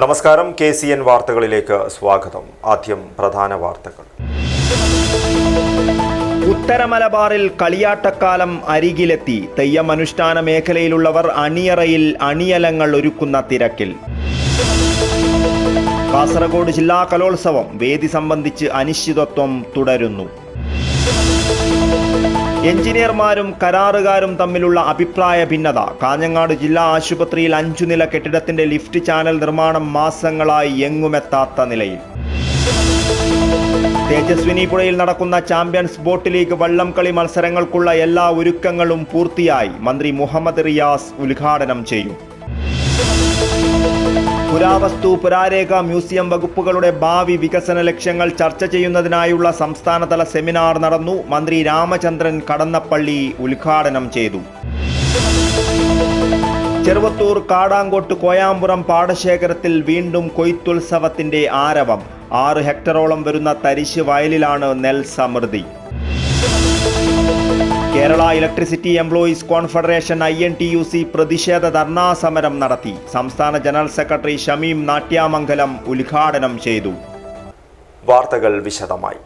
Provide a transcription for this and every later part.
നമസ്കാരം, KCN വാർത്തകളിലേക്ക് സ്വാഗതം. ആദ്യം പ്രധാന വാർത്തകൾ. ഉത്തര മലബാറിൽ കളിയാട്ടക്കാലം അരികിലെത്തി. തെയ്യം അനുഷ്ഠാന മേഖലയിലുള്ളവർ അണിയറയിൽ അണിയലങ്ങൾ ഒരുക്കുന്ന തിരക്കിൽ. കാസർഗോഡ് ജില്ലാ കലോത്സവം വേദി സംബന്ധിച്ച് അനിശ്ചിതത്വം തുടരുന്നു. എഞ്ചിനീയർമാരും കരാറുകാരും തമ്മിലുള്ള അഭിപ്രായ ഭിന്നത. കാഞ്ഞങ്ങാട് ജില്ലാ ആശുപത്രിയിൽ 5 നില കെട്ടിടത്തിന്റെ ലിഫ്റ്റ് ചാനൽ നിർമ്മാണം മാസങ്ങളായി എങ്ങുമെത്താത്ത നിലയിൽ. തേജസ്വിനി പുഴയിൽ നടക്കുന്ന ചാമ്പ്യൻസ് ബോട്ട് ലീഗ് വള്ളംകളി മത്സരങ്ങൾക്കുള്ള എല്ലാ ഒരുക്കങ്ങളും പൂർത്തിയായി. മന്ത്രി മുഹമ്മദ് റിയാസ് ഉദ്ഘാടനം ചെയ്യും. പുരാവസ്തു പുരാരേഖ മ്യൂസിയം വകുപ്പുകളുടെ ഭാവി വികസന ലക്ഷ്യങ്ങൾ ചർച്ച ചെയ്യുന്നതിനായുള്ള സംസ്ഥാനതല സെമിനാർ നടന്നു. മന്ത്രി രാമചന്ദ്രൻ കടന്നപ്പള്ളി ഉദ്ഘാടനം ചെയ്തു. ചെറുവത്തൂർ കാടാങ്കോട്ട് കോയാമ്പുറം പാടശേഖരത്തിൽ വീണ്ടും കൊയ്ത്തുത്സവത്തിന്റെ ആരവം. 6 ഹെക്ടറോളം വരുന്ന തരിശ് വയലിലാണ് നെൽ സമൃദ്ധി. Kerala electricity employees confederation INTUC പ്രതിഷേധ ധർണാ സമരം നടത്തി. സംസ്ഥാന ജനറൽ സെക്രട്ടറി ഷമീം നാട്യാമംഗലം ഉദ്ഘാടനം ചെയ്തു. വാർത്തകൾ വിശദമായി.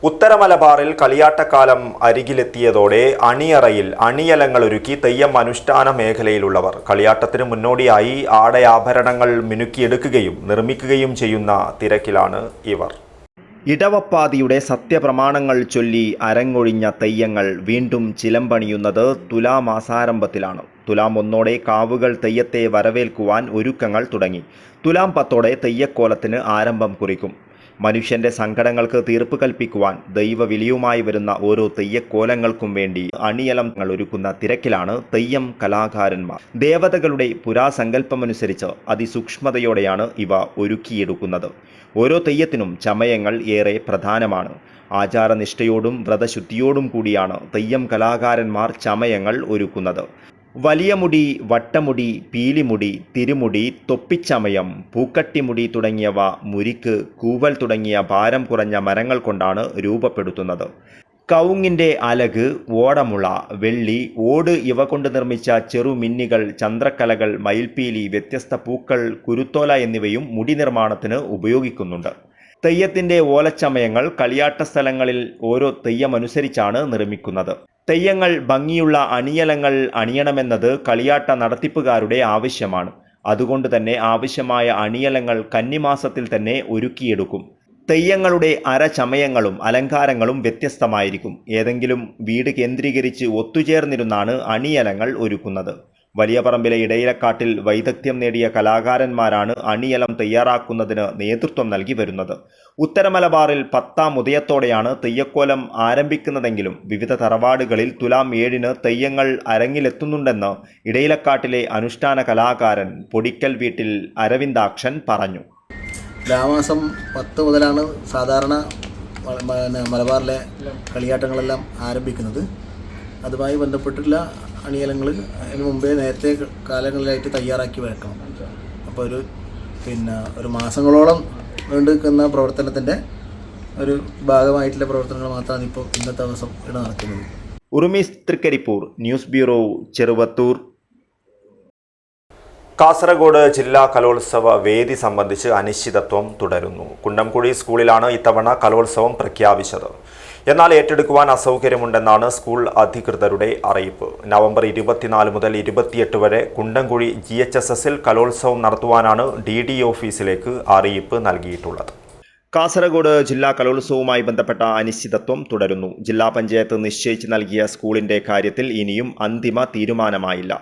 ഉത്തര മലബാറിൽ കളിയാട്ടക്കാലം അരികിലെത്തിയതോടെ അണിയറയിൽ അണിയലങ്ങൾ ഒരുക്കി തെയ്യം അനുഷ്ഠാന മേഖലയിലുള്ളവർ കളിയാട്ടത്തിന് മുന്നോടിയായി ആടയാഭരണങ്ങൾ മിനുക്കിയെടുക്കുകയും നിർമ്മിക്കുകയും ചെയ്യുന്ന തിരക്കിലാണ് ഇവർ. ഇടവപ്പാതിയുടെ സത്യപ്രമാണങ്ങൾ ചൊല്ലി അരങ്ങൊഴിഞ്ഞ തെയ്യങ്ങൾ വീണ്ടും ചിലമ്പണിയുന്നത് തുലാമാസാരംഭത്തിലാണ്. തുലാം 1 കാവുകൾ തെയ്യത്തെ വരവേൽക്കുവാൻ ഒരുക്കങ്ങൾ തുടങ്ങി. തുലാം 10 തെയ്യക്കോലത്തിന് ആരംഭം കുറിക്കും. മനുഷ്യന്റെ സങ്കടങ്ങൾക്ക് തീർപ്പ് കൽപ്പിക്കുവാൻ ദൈവവിളിയുമായി വരുന്ന ഓരോ തെയ്യക്കോലങ്ങൾക്കും വേണ്ടി അണിയലങ്ങൾ ഒരുക്കുന്ന തിരക്കിലാണ് തെയ്യം കലാകാരന്മാർ. ദേവതകളുടെ പുരാസങ്കല്പമനുസരിച്ച് അതിസൂക്ഷ്മതയോടെയാണ് ഇവ ഒരുക്കിയെടുക്കുന്നത്. ഓരോ തെയ്യത്തിനും ചമയങ്ങൾ ഏറെ പ്രധാനമാണ്. ആചാരനിഷ്ഠയോടും വ്രതശുദ്ധിയോടും കൂടിയാണ് തെയ്യം കലാകാരന്മാർ ചമയങ്ങൾ ഒരുക്കുന്നത്. വലിയ മുടി, വട്ടമുടി, പീലിമുടി, തിരുമുടി, തൊപ്പിച്ചമയം, പൂക്കട്ടിമുടി തുടങ്ങിയവ മുരിക്ക്, കൂവൽ തുടങ്ങിയ ഭാരം കുറഞ്ഞ മരങ്ങൾ കൊണ്ടാണ് രൂപപ്പെടുത്തുന്നത്. കവുങ്ങിൻ്റെ അലക്, ഓടമുള, വെള്ളി, ഓട് ഇവ കൊണ്ട് നിർമ്മിച്ച ചെറുമിന്നികൾ, ചന്ദ്രക്കലകൾ, മയിൽപ്പീലി, വ്യത്യസ്ത പൂക്കൾ, കുരുത്തോല എന്നിവയും മുടി നിർമ്മാണത്തിന് ഉപയോഗിക്കുന്നുണ്ട്. തെയ്യത്തിൻ്റെ ഓലച്ചമയങ്ങൾ കളിയാട്ട സ്ഥലങ്ങളിൽ ഓരോ തെയ്യമനുസരിച്ചാണ് നിർമ്മിക്കുന്നത്. തെയ്യങ്ങൾ ഭംഗിയുള്ള അണിയലങ്ങൾ അണിയണമെന്നത് കളിയാട്ട നടത്തിപ്പുകാരുടെ ആവശ്യമാണ്. അതുകൊണ്ട് തന്നെ ആവശ്യമായ അണിയലങ്ങൾ കന്നിമാസത്തിൽ തന്നെ ഒരുക്കിയെടുക്കും. തെയ്യങ്ങളുടെ അരചമയങ്ങളും അലങ്കാരങ്ങളും വ്യത്യസ്തമായിരിക്കും. ഏതെങ്കിലും വീട് കേന്ദ്രീകരിച്ച് ഒത്തുചേർന്നിരുന്നാണ് അണിയലങ്ങൾ ഒരുക്കുന്നത്. വലിയ പറമ്പിലെ ഇടയിലക്കാട്ടിൽ വൈദഗ്ധ്യം നേടിയ കലാകാരന്മാരാണ് അണിയലം തയ്യാറാക്കുന്നതിന് നേതൃത്വം നൽകി വരുന്നത്. ഉത്തര മലബാറിൽ 10-ാം ഉദയത്തോടെയാണ് തെയ്യക്കോലം ആരംഭിക്കുന്നതെങ്കിലും വിവിധ തറവാടുകളിൽ തുലാം 7 തെയ്യങ്ങൾ അരങ്ങിലെത്തുന്നുണ്ടെന്ന് ഇടയിലക്കാട്ടിലെ അനുഷ്ഠാന കലാകാരൻ പൊടിക്കൽ വീട്ടിൽ അരവിന്ദാക്ഷൻ പറഞ്ഞു. തുലാമാസം 10 മുതലാണ് സാധാരണ മലബാറിലെ കളിയാട്ടങ്ങളെല്ലാം ആരംഭിക്കുന്നത്. അതുമായി ബന്ധപ്പെട്ടുള്ള അണിയലങ്ങൾ അതിന് മുമ്പേ നേരത്തെ കാലങ്ങളിലായിട്ട് തയ്യാറാക്കി വെക്കണം. അപ്പോൾ ഒരു മാസങ്ങളോളം നീണ്ടു നിൽക്കുന്ന പ്രവർത്തനത്തിൻ്റെ ഒരു ഭാഗമായിട്ടുള്ള പ്രവർത്തനങ്ങൾ മാത്രമാണ് ഇപ്പോൾ ഇന്നത്തെ ദിവസം ഇവിടെ നടക്കുന്നത്. ഉറുമീസ് തൃക്കരിപ്പൂർ, ന്യൂസ് ബ്യൂറോ, ചെറുവത്തൂർ. കാസർഗോഡ് ജില്ലാ കലോത്സവ വേദി സംബന്ധിച്ച് അനിശ്ചിതത്വം തുടരുന്നു. കുണ്ടംകുഴി സ്കൂളിലാണ് ഇത്തവണ കലോത്സവം പ്രഖ്യാപിച്ചത്. എന്നാൽ ഏറ്റെടുക്കുവാൻ അസൗകര്യമുണ്ടെന്നാണ് സ്കൂൾ അധികൃതരുടെ അറിയിപ്പ്. നവംബർ 24 മുതൽ 28 വരെ കുണ്ടംകുഴി GHSSൽ കലോത്സവം നടത്തുവാനാണ് DD ഓഫീസിലേക്ക് അറിയിപ്പ് നൽകിയിട്ടുള്ളത്. കാസർഗോഡ് ജില്ലാ കലോത്സവവുമായി ബന്ധപ്പെട്ട അനിശ്ചിതത്വം തുടരുന്നു. ജില്ലാ പഞ്ചായത്ത് നിശ്ചയിച്ച് നൽകിയ സ്കൂളിന്റെ കാര്യത്തിൽ ഇനിയും അന്തിമ തീരുമാനമായില്ല.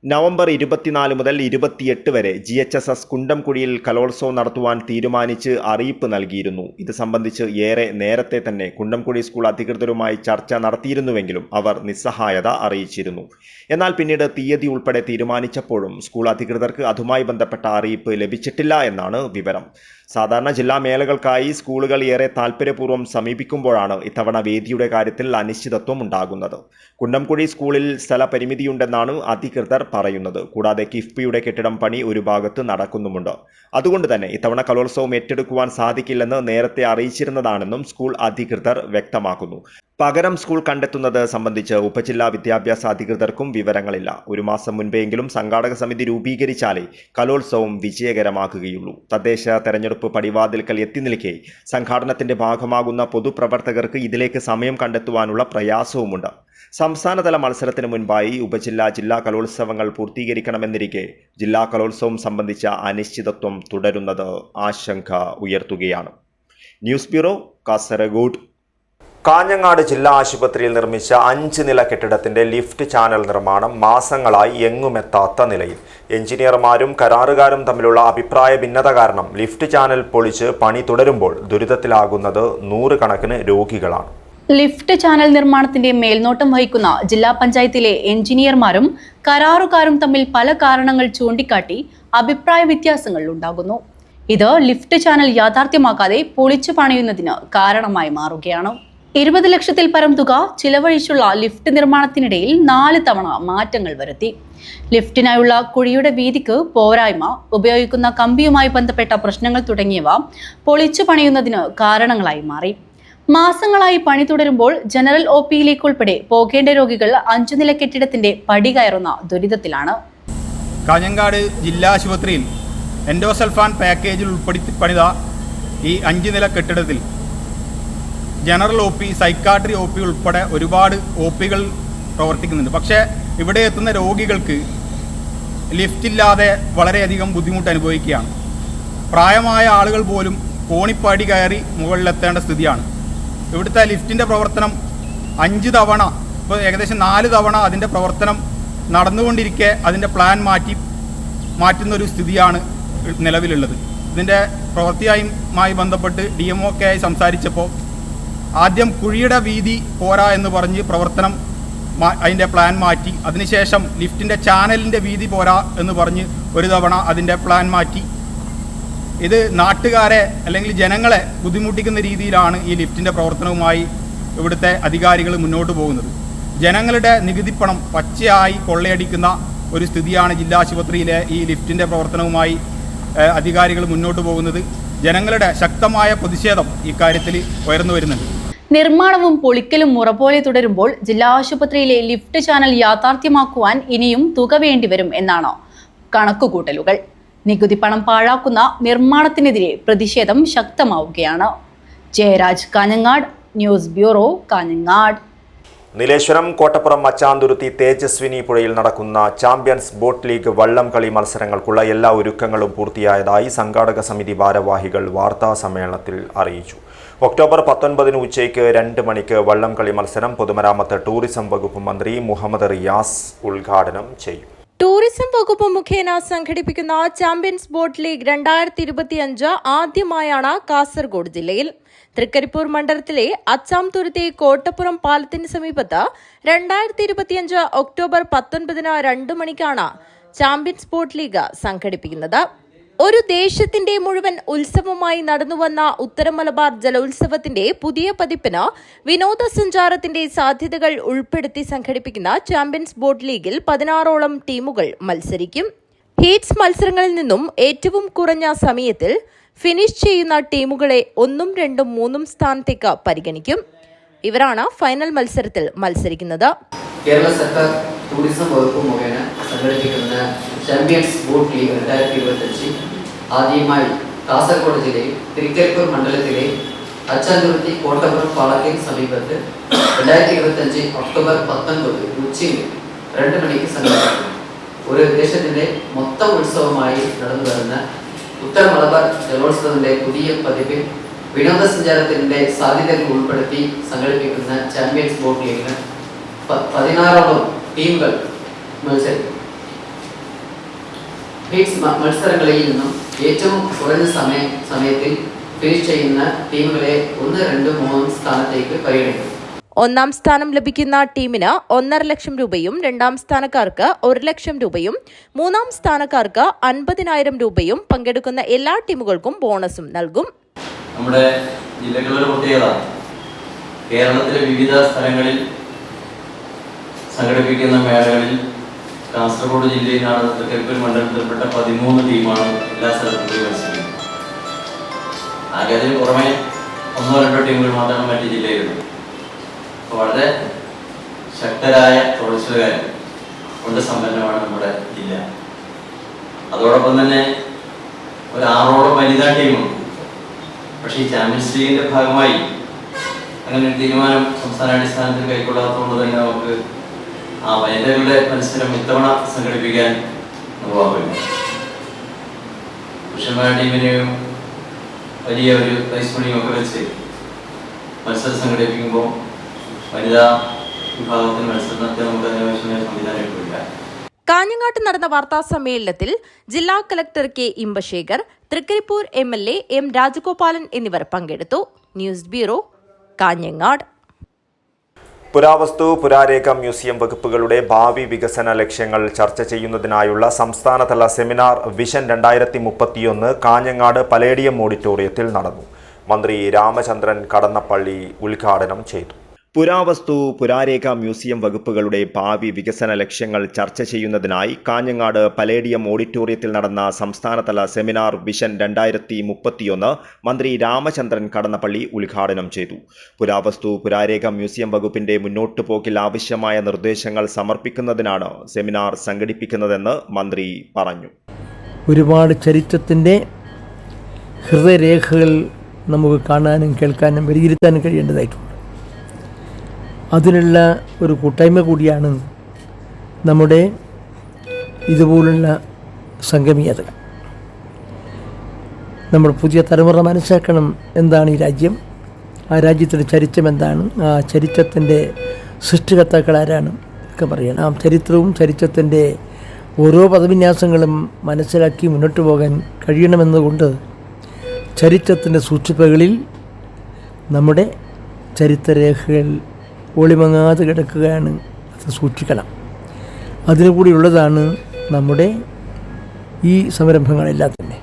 നവംബർ 24 മുതൽ 28 വരെ GHSS കുണ്ടംകുഴിയിൽ കലോത്സവം നടത്തുവാൻ തീരുമാനിച്ച് അറിയിപ്പ് നൽകിയിരുന്നു. ഇത് സംബന്ധിച്ച് ഏറെ നേരത്തെ തന്നെ കുണ്ടംകുഴി സ്കൂൾ അധികൃതരുമായി ചർച്ച നടത്തിയിരുന്നുവെങ്കിലും അവർ നിസ്സഹായത അറിയിച്ചിരുന്നു. എന്നാൽ പിന്നീട് തീയതി ഉൾപ്പെടെ തീരുമാനിച്ചപ്പോഴും സ്കൂൾ അധികൃതർക്ക് അതുമായി ബന്ധപ്പെട്ട അറിയിപ്പ് ലഭിച്ചിട്ടില്ല എന്നാണ് വിവരം. സാധാരണ ജില്ലാ മേളകൾക്കായി സ്കൂളുകൾ ഏറെ താൽപര്യപൂർവ്വം സമീപിക്കുമ്പോഴാണ് ഇത്തവണ വേദിയുടെ കാര്യത്തിൽ അനിശ്ചിതത്വം ഉണ്ടാകുന്നത്. കുണ്ടംകുഴി സ്കൂളിൽ സ്ഥലപരിമിതിയുണ്ടെന്നാണ് അധികൃതർ പറയുന്നത്. കൂടാതെ കിഫ്ബിയുടെ കെട്ടിടം പണി ഒരു ഭാഗത്ത് നടക്കുന്നുമുണ്ട്. അതുകൊണ്ട് തന്നെ ഇത്തവണ കലോത്സവം ഏറ്റെടുക്കുവാൻ സാധിക്കില്ലെന്ന് നേരത്തെ അറിയിച്ചിരുന്നതാണെന്നും സ്കൂൾ അധികൃതർ വ്യക്തമാക്കുന്നു. പകരം സ്കൂൾ കണ്ടെത്തുന്നത് സംബന്ധിച്ച് ഉപജില്ലാ വിദ്യാഭ്യാസ അധികൃതർക്കും വിവരങ്ങളില്ല. ഒരു മാസം മുൻപെങ്കിലും സംഘാടക സമിതി രൂപീകരിച്ചാലേ കലോത്സവം വിജയകരമാക്കുകയുള്ളൂ. തദ്ദേശ തെരഞ്ഞെടുപ്പ് പടിവാതിൽക്കൽ എത്തി നിൽക്കെ സംഘാടനത്തിന്റെ ഭാഗമാകുന്ന പൊതുപ്രവർത്തകർക്ക് ഇതിലേക്ക് സമയം കണ്ടെത്തുവാനുള്ള പ്രയാസവുമുണ്ട്. സംസ്ഥാനതല മത്സരത്തിന് മുൻപായി ഉപജില്ലാ ജില്ലാ കലോത്സവങ്ങൾ പൂർത്തീകരിക്കണമെന്നിരിക്കെ ജില്ലാ കലോത്സവം സംബന്ധിച്ച അനിശ്ചിതത്വം തുടരുന്നത് ആശങ്ക ഉയർത്തുകയാണ്. News bureau, Kasaragod. കാഞ്ഞങ്ങാട് ജില്ലാ ആശുപത്രിയിൽ നിർമ്മിച്ച 5 നില കെട്ടിടത്തിന്റെ ലിഫ്റ്റ് ചാനൽ നിർമ്മാണം മാസങ്ങളായി എങ്ങുമെത്താത്ത നിലയിൽ. എഞ്ചിനീയർമാരും കരാറുകാരും തമ്മിലുള്ള അഭിപ്രായ ഭിന്നത കാരണം ലിഫ്റ്റ് ചാനൽ പൊളിച്ച് പണി തുടരുമ്പോൾ ദുരിതത്തിലാകുന്നത് 100 കണക്കിന് രോഗികളാണ്. ലിഫ്റ്റ് ചാനൽ നിർമ്മാണത്തിന്റെ മേൽനോട്ടം വഹിക്കുന്ന ജില്ലാ പഞ്ചായത്തിലെ എഞ്ചിനീയർമാരും കരാറുകാരും തമ്മിൽ പല കാരണങ്ങൾ ചൂണ്ടിക്കാട്ടി അഭിപ്രായ വ്യത്യാസങ്ങൾ ഉണ്ടാകുന്നു. ഇത് ലിഫ്റ്റ് ചാനൽ യാഥാർത്ഥ്യമാക്കാതെ പൊളിച്ചു പണിയുന്നതിന് കാരണമായി മാറുകയാണ്. 20 ലക്ഷത്തിൽ പരം തുക ചിലവഴിച്ചുള്ള ലിഫ്റ്റ് നിർമ്മാണത്തിനിടയിൽ 4 തവണ മാറ്റങ്ങൾ വരുത്തി. ലിഫ്റ്റിനായുള്ള കുഴിയുടെ വീതിക്ക് പോരായ്മ, ഉപയോഗിക്കുന്ന കമ്പിയുമായി ബന്ധപ്പെട്ട പ്രശ്നങ്ങൾ തുടങ്ങിയവ പൊളിച്ചു പണിയുന്നതിന് കാരണങ്ങളായി മാറി. മാസങ്ങളായി പണി തുടരുമ്പോൾ ജനറൽ OPയിലേക്ക് ഉൾപ്പെടെ പോകേണ്ട രോഗികൾ 5 നില കെട്ടിടത്തിന്റെ പടി കയറുന്ന ദുരിതത്തിലാണ്. കാഞ്ഞങ്ങാട് ജില്ലാ ആശുപത്രിയിൽ എൻഡോസൾഫാൻ പാക്കേജിൽ ഉൾപ്പെടുത്തി പണിത ഈ 5 നില കെട്ടിടത്തിൽ ജനറൽ OP, സൈക്കാട്രി OP ഉൾപ്പെടെ ഒരുപാട് OPകൾ പ്രവർത്തിക്കുന്നുണ്ട്. പക്ഷേ ഇവിടെ എത്തുന്ന രോഗികൾക്ക് ലിഫ്റ്റില്ലാതെ വളരെയധികം ബുദ്ധിമുട്ട് അനുഭവിക്കുകയാണ്. പ്രായമായ ആളുകൾ പോലും കോണിപ്പടി കയറി മുകളിലെത്തേണ്ട സ്ഥിതിയാണ്. ഇവിടുത്തെ ലിഫ്റ്റിൻ്റെ പ്രവർത്തനം 5 തവണ, ഇപ്പോൾ ഏകദേശം 4 തവണ അതിൻ്റെ പ്രവർത്തനം നടന്നുകൊണ്ടിരിക്കെ അതിൻ്റെ പ്ലാൻ മാറ്റുന്നൊരു സ്ഥിതിയാണ് നിലവിലുള്ളത്. ഇതിൻ്റെ പ്രവൃത്തിയുമായി ബന്ധപ്പെട്ട് DMO സംസാരിച്ചപ്പോൾ ആദ്യം കുഴിയുടെ വീതി പോരാ എന്ന് പറഞ്ഞ് പ്രവർത്തനം അതിൻ്റെ പ്ലാൻ മാറ്റി. അതിനുശേഷം ലിഫ്റ്റിൻ്റെ ചാനലിൻ്റെ വീതി പോരാ എന്ന് പറഞ്ഞ് ഒരു തവണ അതിൻ്റെ പ്ലാൻ മാറ്റി. ഇത് നാട്ടുകാരെ അല്ലെങ്കിൽ ജനങ്ങളെ ബുദ്ധിമുട്ടിക്കുന്ന രീതിയിലാണ് ഈ ലിഫ്റ്റിൻ്റെ പ്രവർത്തനവുമായി ഇവിടുത്തെ അധികാരികൾ മുന്നോട്ട് പോകുന്നത്. ജനങ്ങളുടെ നികുതിപ്പണം പച്ചയായി കൊള്ളയടിക്കുന്ന ഒരു സ്ഥിതിയാണ് ജില്ലാ ആശുപത്രിയിലെ ഈ ലിഫ്റ്റിൻ്റെ പ്രവർത്തനവുമായി അധികാരികൾ മുന്നോട്ട് പോകുന്നത്. ജനങ്ങളുടെ ശക്തമായ പ്രതിഷേധം ഇക്കാര്യത്തിൽ ഉയർന്നു വരുന്നുണ്ട്. നിർമ്മാണവും പൊളിക്കലും മുറ പോലെ തുടരുമ്പോൾ ജില്ലാ ആശുപത്രിയിലെ ലിഫ്റ്റ് ചാനൽ യാഥാർത്ഥ്യമാക്കുവാൻ ഇനിയും തുക വേണ്ടിവരും എന്നാണ് കണക്കുകൂട്ടലുകൾ. നികുതി പണം പാഴാക്കുന്ന നിർമ്മാണത്തിനെതിരെ പ്രതിഷേധം ശക്തമാവുകയാണ്. ജയരാജ്, കാഞ്ഞങ്ങാട്. News bureau, Kanhangad. നീലേശ്വരം കോട്ടപ്പുറം മച്ചാന്തുരുത്തി തേജസ്വിനി പുഴയിൽ നടക്കുന്ന ചാമ്പ്യൻസ് ബോട്ട് ലീഗ് വള്ളം കളി മത്സരങ്ങൾക്കുള്ള എല്ലാ ഒരുക്കങ്ങളും പൂർത്തിയായതായി സംഘാടക സമിതി ഭാരവാഹികൾ വാർത്താ സമ്മേളനത്തിൽ അറിയിച്ചു. ഒക്ടോബർ 19 ഉച്ചയ്ക്ക് 2 മണിക്ക് വള്ളം കളി മത്സരം പൊതുമരാമത്ത് ടൂറിസം വകുപ്പ് മന്ത്രി മുഹമ്മദ് റിയാസ് ഉദ്ഘാടനം ചെയ്യും. ടൂറിസം വകുപ്പ് മുഖേന സംഘടിപ്പിക്കുന്ന ചാമ്പ്യൻസ് ബോട്ട് ലീഗ് 2025 ആദ്യമായാണ് കാസർഗോഡ് ജില്ലയിൽ. തൃക്കരിപ്പൂർ മണ്ഡലത്തിലെ അച്ചാംതുരുത്തി കോട്ടപ്പുറം പാലത്തിന് സമീപത്ത് 2025 ഒക്ടോബർ 19 2 മണിക്കാണ് ചാമ്പ്യൻസ് ബോട്ട് ലീഗ് സംഘടിപ്പിക്കുന്നത്. ഒരു ദേശത്തിന്റെ മുഴുവൻ ഉത്സവമായി നടന്നുവന്ന ഉത്തര മലബാർ ജലോത്സവത്തിന്റെ പുതിയ പതിപ്പിന് വിനോദസഞ്ചാരത്തിന്റെ സാധ്യതകൾ ഉൾപ്പെടുത്തി സംഘടിപ്പിക്കുന്ന ചാമ്പ്യൻസ് ബോട്ട് ലീഗിൽ 16ഓളം ടീമുകൾ മത്സരിക്കും. ഹീറ്റ്സ് മത്സരങ്ങളിൽ നിന്നും ഏറ്റവും കുറഞ്ഞ സമയത്തിൽ ഫിനിഷ് ചെയ്യുന്ന ടീമുകളെ 1, 2, 3 സ്ഥാനത്തേക്ക് പരിഗണിക്കും. ഇവരാണ് ഫൈനൽ മത്സരത്തിൽ മത്സരിക്കുന്നത്. കേരള സർക്കാർ ടൂറിസം വകുപ്പ് മുഖേന സംഘടിപ്പിക്കുന്ന ചാമ്പ്യൻസ് ബോട്ട് ലീഗ് 2025 ആദ്യമായി കാസർഗോഡ് ജില്ലയിൽ തൃക്കരിപ്പൂർ മണ്ഡലത്തിലെ അച്ചാന്തുരുത്തി കോട്ടപ്പുറം പാലത്തിന് സമീപത്ത് 2025 ഒക്ടോബർ 19 ഉച്ചയ്ക്ക് 2 മണിക്ക് സംഘടിപ്പിക്കും. ഒരു ദേശത്തിന്റെ മൊത്തം ഉത്സവമായി നടന്നു വരുന്ന ഉത്തര മലബാർ ജലോത്സവത്തിന്റെ പുതിയ പതിപ്പിൽ വിനോദസഞ്ചാരത്തിന്റെ സാധ്യതകൾ ഉൾപ്പെടുത്തി സംഘടിപ്പിക്കുന്ന ചാമ്പ്യൻസ് ബോട്ട് ലീഗിന് 16ഓളം ടീമുകൾ മത്സരിക്കും. ഹീറ്റ്സ് മത്സരങ്ങളിൽ നിന്നും ഏറ്റവും കുറഞ്ഞ സമയത്തിൽ ഫിനിഷ് ചെയ്യുന്ന ടീമുകളെ 1, 2, 3 സ്ഥാനത്തേക്ക് പരിഗണിക്കും. 1ാം സ്ഥാനം ലഭിക്കുന്ന ടീമിന് 1.5 ലക്ഷം രൂപയും 2ാം സ്ഥാനക്കാർക്ക് 1 ലക്ഷം രൂപയും 3ാം സ്ഥാനക്കാർക്ക് 50,000 രൂപയും പങ്കെടുക്കുന്ന എല്ലാ ടീമുകൾക്കും ബോണസും നൽകും. നമ്മുടെ ജില്ലകളുടെ പ്രത്യേകത കേരളത്തിലെ വിവിധ സ്ഥലങ്ങളിൽ സംഘടിപ്പിക്കുന്ന മേളകളിൽ കാസർഗോഡ് ജില്ലയിലാണ് തൃക്കരിപ്പൂർ മണ്ഡലത്തിൽപ്പെട്ട 13 ടീമാണ് എല്ലാ സ്ഥലത്തും പോയി മത്സരിക്കുന്നത്. ആകെ അതിന് പുറമെ 1-2 ടീമുകൾ മാത്രമാണ് മറ്റ് ജില്ലയിലുള്ളത്. അപ്പോൾ വളരെ ശക്തരായ തൊഴിൽക്കാർ കൊണ്ട് സമ്പന്നമാണ് നമ്മുടെ ജില്ല. അതോടൊപ്പം തന്നെ ഒരു 6ഓളം വനിതാ ടീമുണ്ട്. പക്ഷേ ഈ ചാമ്പ്യൻസ് ലീഗിൻ്റെ ഭാഗമായി അങ്ങനെ ഒരു തീരുമാനം സംസ്ഥാനാടിസ്ഥാനത്തിൽ കൈക്കൊള്ളാത്തതുകൊണ്ട് തന്നെ നമുക്ക് ആ വനിതകളുടെ മത്സരം ഇത്തവണ സംഘടിപ്പിക്കാൻ നിർവാഹമില്ല. പുരുഷന്മാരുടെ ടീമിനെയും വലിയ ഒരു പ്രൈസ് മണിയും ഒക്കെ വെച്ച് മത്സരം സംഘടിപ്പിക്കുമ്പോൾ വനിതാ വിഭാഗത്തിന് മത്സരം നടത്തിയാൽ നമുക്ക് അതിനാവശ്യമായ സംവിധാനം ഇട്ടില്ല. കാഞ്ഞങ്ങാട്ട് നടന്ന വാർത്താ സമ്മേളനത്തിൽ ജില്ലാ collector K Inbasekar, Trikaripur MLA M Rajagopalan എന്നിവർ പങ്കെടുത്തു. News bureau, Kanhangad. പുരാവസ്തു പുരാരേഖ മ്യൂസിയം വകുപ്പുകളുടെ ഭാവി വികസന ലക്ഷ്യങ്ങൾ ചർച്ച ചെയ്യുന്നതിനായുള്ള സംസ്ഥാനതല സെമിനാർ വിഷൻ 2031 കാഞ്ഞങ്ങാട് പലേഡിയം ഓഡിറ്റോറിയത്തിൽ നടന്നു. മന്ത്രി രാമചന്ദ്രൻ കടന്നപ്പള്ളി ഉദ്ഘാടനം ചെയ്തു. പുരാവസ്തു പുരാരേഖ മ്യൂസിയം വകുപ്പുകളുടെ ഭാവി വികസന ലക്ഷ്യങ്ങൾ ചർച്ച ചെയ്യുന്നതിനായി കാഞ്ഞങ്ങാട് പലേഡിയം ഓഡിറ്റോറിയത്തിൽ നടന്ന സംസ്ഥാനതല സെമിനാർ വിഷൻ 2031 മന്ത്രി രാമചന്ദ്രൻ കടന്നപ്പള്ളി ഉദ്ഘാടനം ചെയ്തു. പുരാവസ്തു പുരാരേഖ മ്യൂസിയം വകുപ്പിന്റെ മുന്നോട്ടുപോക്കിൽ ആവശ്യമായ നിർദ്ദേശങ്ങൾ സമർപ്പിക്കുന്നതിനാണ് സെമിനാർ സംഘടിപ്പിക്കുന്നതെന്ന് മന്ത്രി പറഞ്ഞു. ഒരുപാട് ചരിത്രത്തിൻ്റെ ഹൃദയരേഖകൾ നമുക്ക് കാണാനും കേൾക്കാനും വിലയിരുത്താനും കഴിയേണ്ടതായിട്ടുണ്ട്. അതിനുള്ള ഒരു കൂട്ടായ്മ കൂടിയാണ് നമ്മുടെ ഇതുപോലുള്ള സംഗമീയതകൾ. നമ്മൾ പുതിയ തലമുറ മനസ്സിലാക്കണം എന്താണ് ഈ രാജ്യം, ആ രാജ്യത്തിൻ്റെ ചരിത്രം എന്താണ്, ആ ചരിത്രത്തിൻ്റെ സൃഷ്ടികർത്താക്കൾ ആരാണ് ഒക്കെ പറയണം. ആ ചരിത്രവും ചരിത്രത്തിൻ്റെ ഓരോ പദവിന്യാസങ്ങളും മനസ്സിലാക്കി മുന്നോട്ട് പോകാൻ കഴിയണമെന്നുകൊണ്ട് ചരിത്രത്തിൻ്റെ സൂക്ഷിപ്പുകളിൽ നമ്മുടെ ചരിത്രരേഖകൾ ഒളിമങ്ങാതെ കിടക്കുകയാണ്. അത് സൂക്ഷിക്കണം. അതിനുകൂടിയുള്ളതാണ് നമ്മുടെ ഈ സംരംഭങ്ങളെല്ലാം തന്നെ.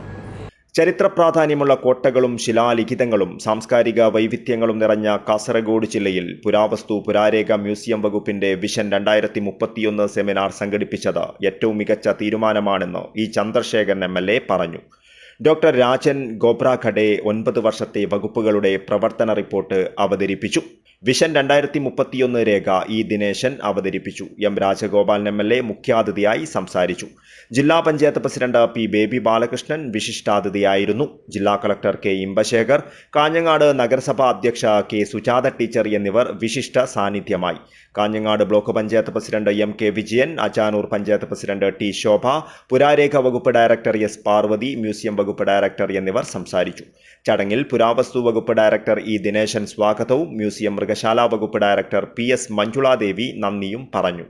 ചരിത്ര പ്രാധാന്യമുള്ള കോട്ടകളും ശിലാലിഖിതങ്ങളും സാംസ്കാരിക വൈവിധ്യങ്ങളും നിറഞ്ഞ കാസർഗോഡ് ജില്ലയിൽ പുരാവസ്തു പുരാരേഖ മ്യൂസിയം വകുപ്പിന്റെ വിഷൻ 2031 സെമിനാർ സംഘടിപ്പിച്ചത് ഏറ്റവും മികച്ച തീരുമാനമാണെന്ന് ഇ ചന്ദ്രശേഖരൻ MLA പറഞ്ഞു. ഡോക്ടർ രാജൻ ഗോബ്രാഖഡെ 9 വർഷത്തെ വകുപ്പുകളുടെ പ്രവർത്തന റിപ്പോർട്ട് അവതരിപ്പിച്ചു. വിഷൻ 2031 രേഖ ഇ ദിനേശൻ അവതരിപ്പിച്ചു. M രാജഗോപാലൻ MLA മുഖ്യാതിഥിയായി സംസാരിച്ചു. ജില്ലാ പഞ്ചായത്ത് പ്രസിഡന്റ് P ബേബി ബാലകൃഷ്ണൻ വിശിഷ്ടാതിഥിയായിരുന്നു. ജില്ലാ കളക്ടർ കെ ഇമ്പശേഖർ, കാഞ്ഞങ്ങാട് നഗരസഭാ അധ്യക്ഷ കെ സുജാത ടീച്ചർ എന്നിവർ വിശിഷ്ട സാന്നിധ്യമായി. Kanhangad block panchayat president M K Vijayan, Achanur panchayat president T Shobha, പുരാരേഖ വകുപ്പ് ഡയറക്ടർ S പാർവതി, മ്യൂസിയം വകുപ്പ് ഡയറക്ടർ എന്നിവർ സംസാരിച്ചു. ചടങ്ങിൽ പുരാവസ്തു വകുപ്പ് ഡയറക്ടർ ഇ ദിനേശൻ സ്വാഗതവും മ്യൂസിയം മൃഗശാല വകുപ്പ് ഡയറക്ടർ PS മഞ്ജുളാദേവി നന്ദിയും പറഞ്ഞു.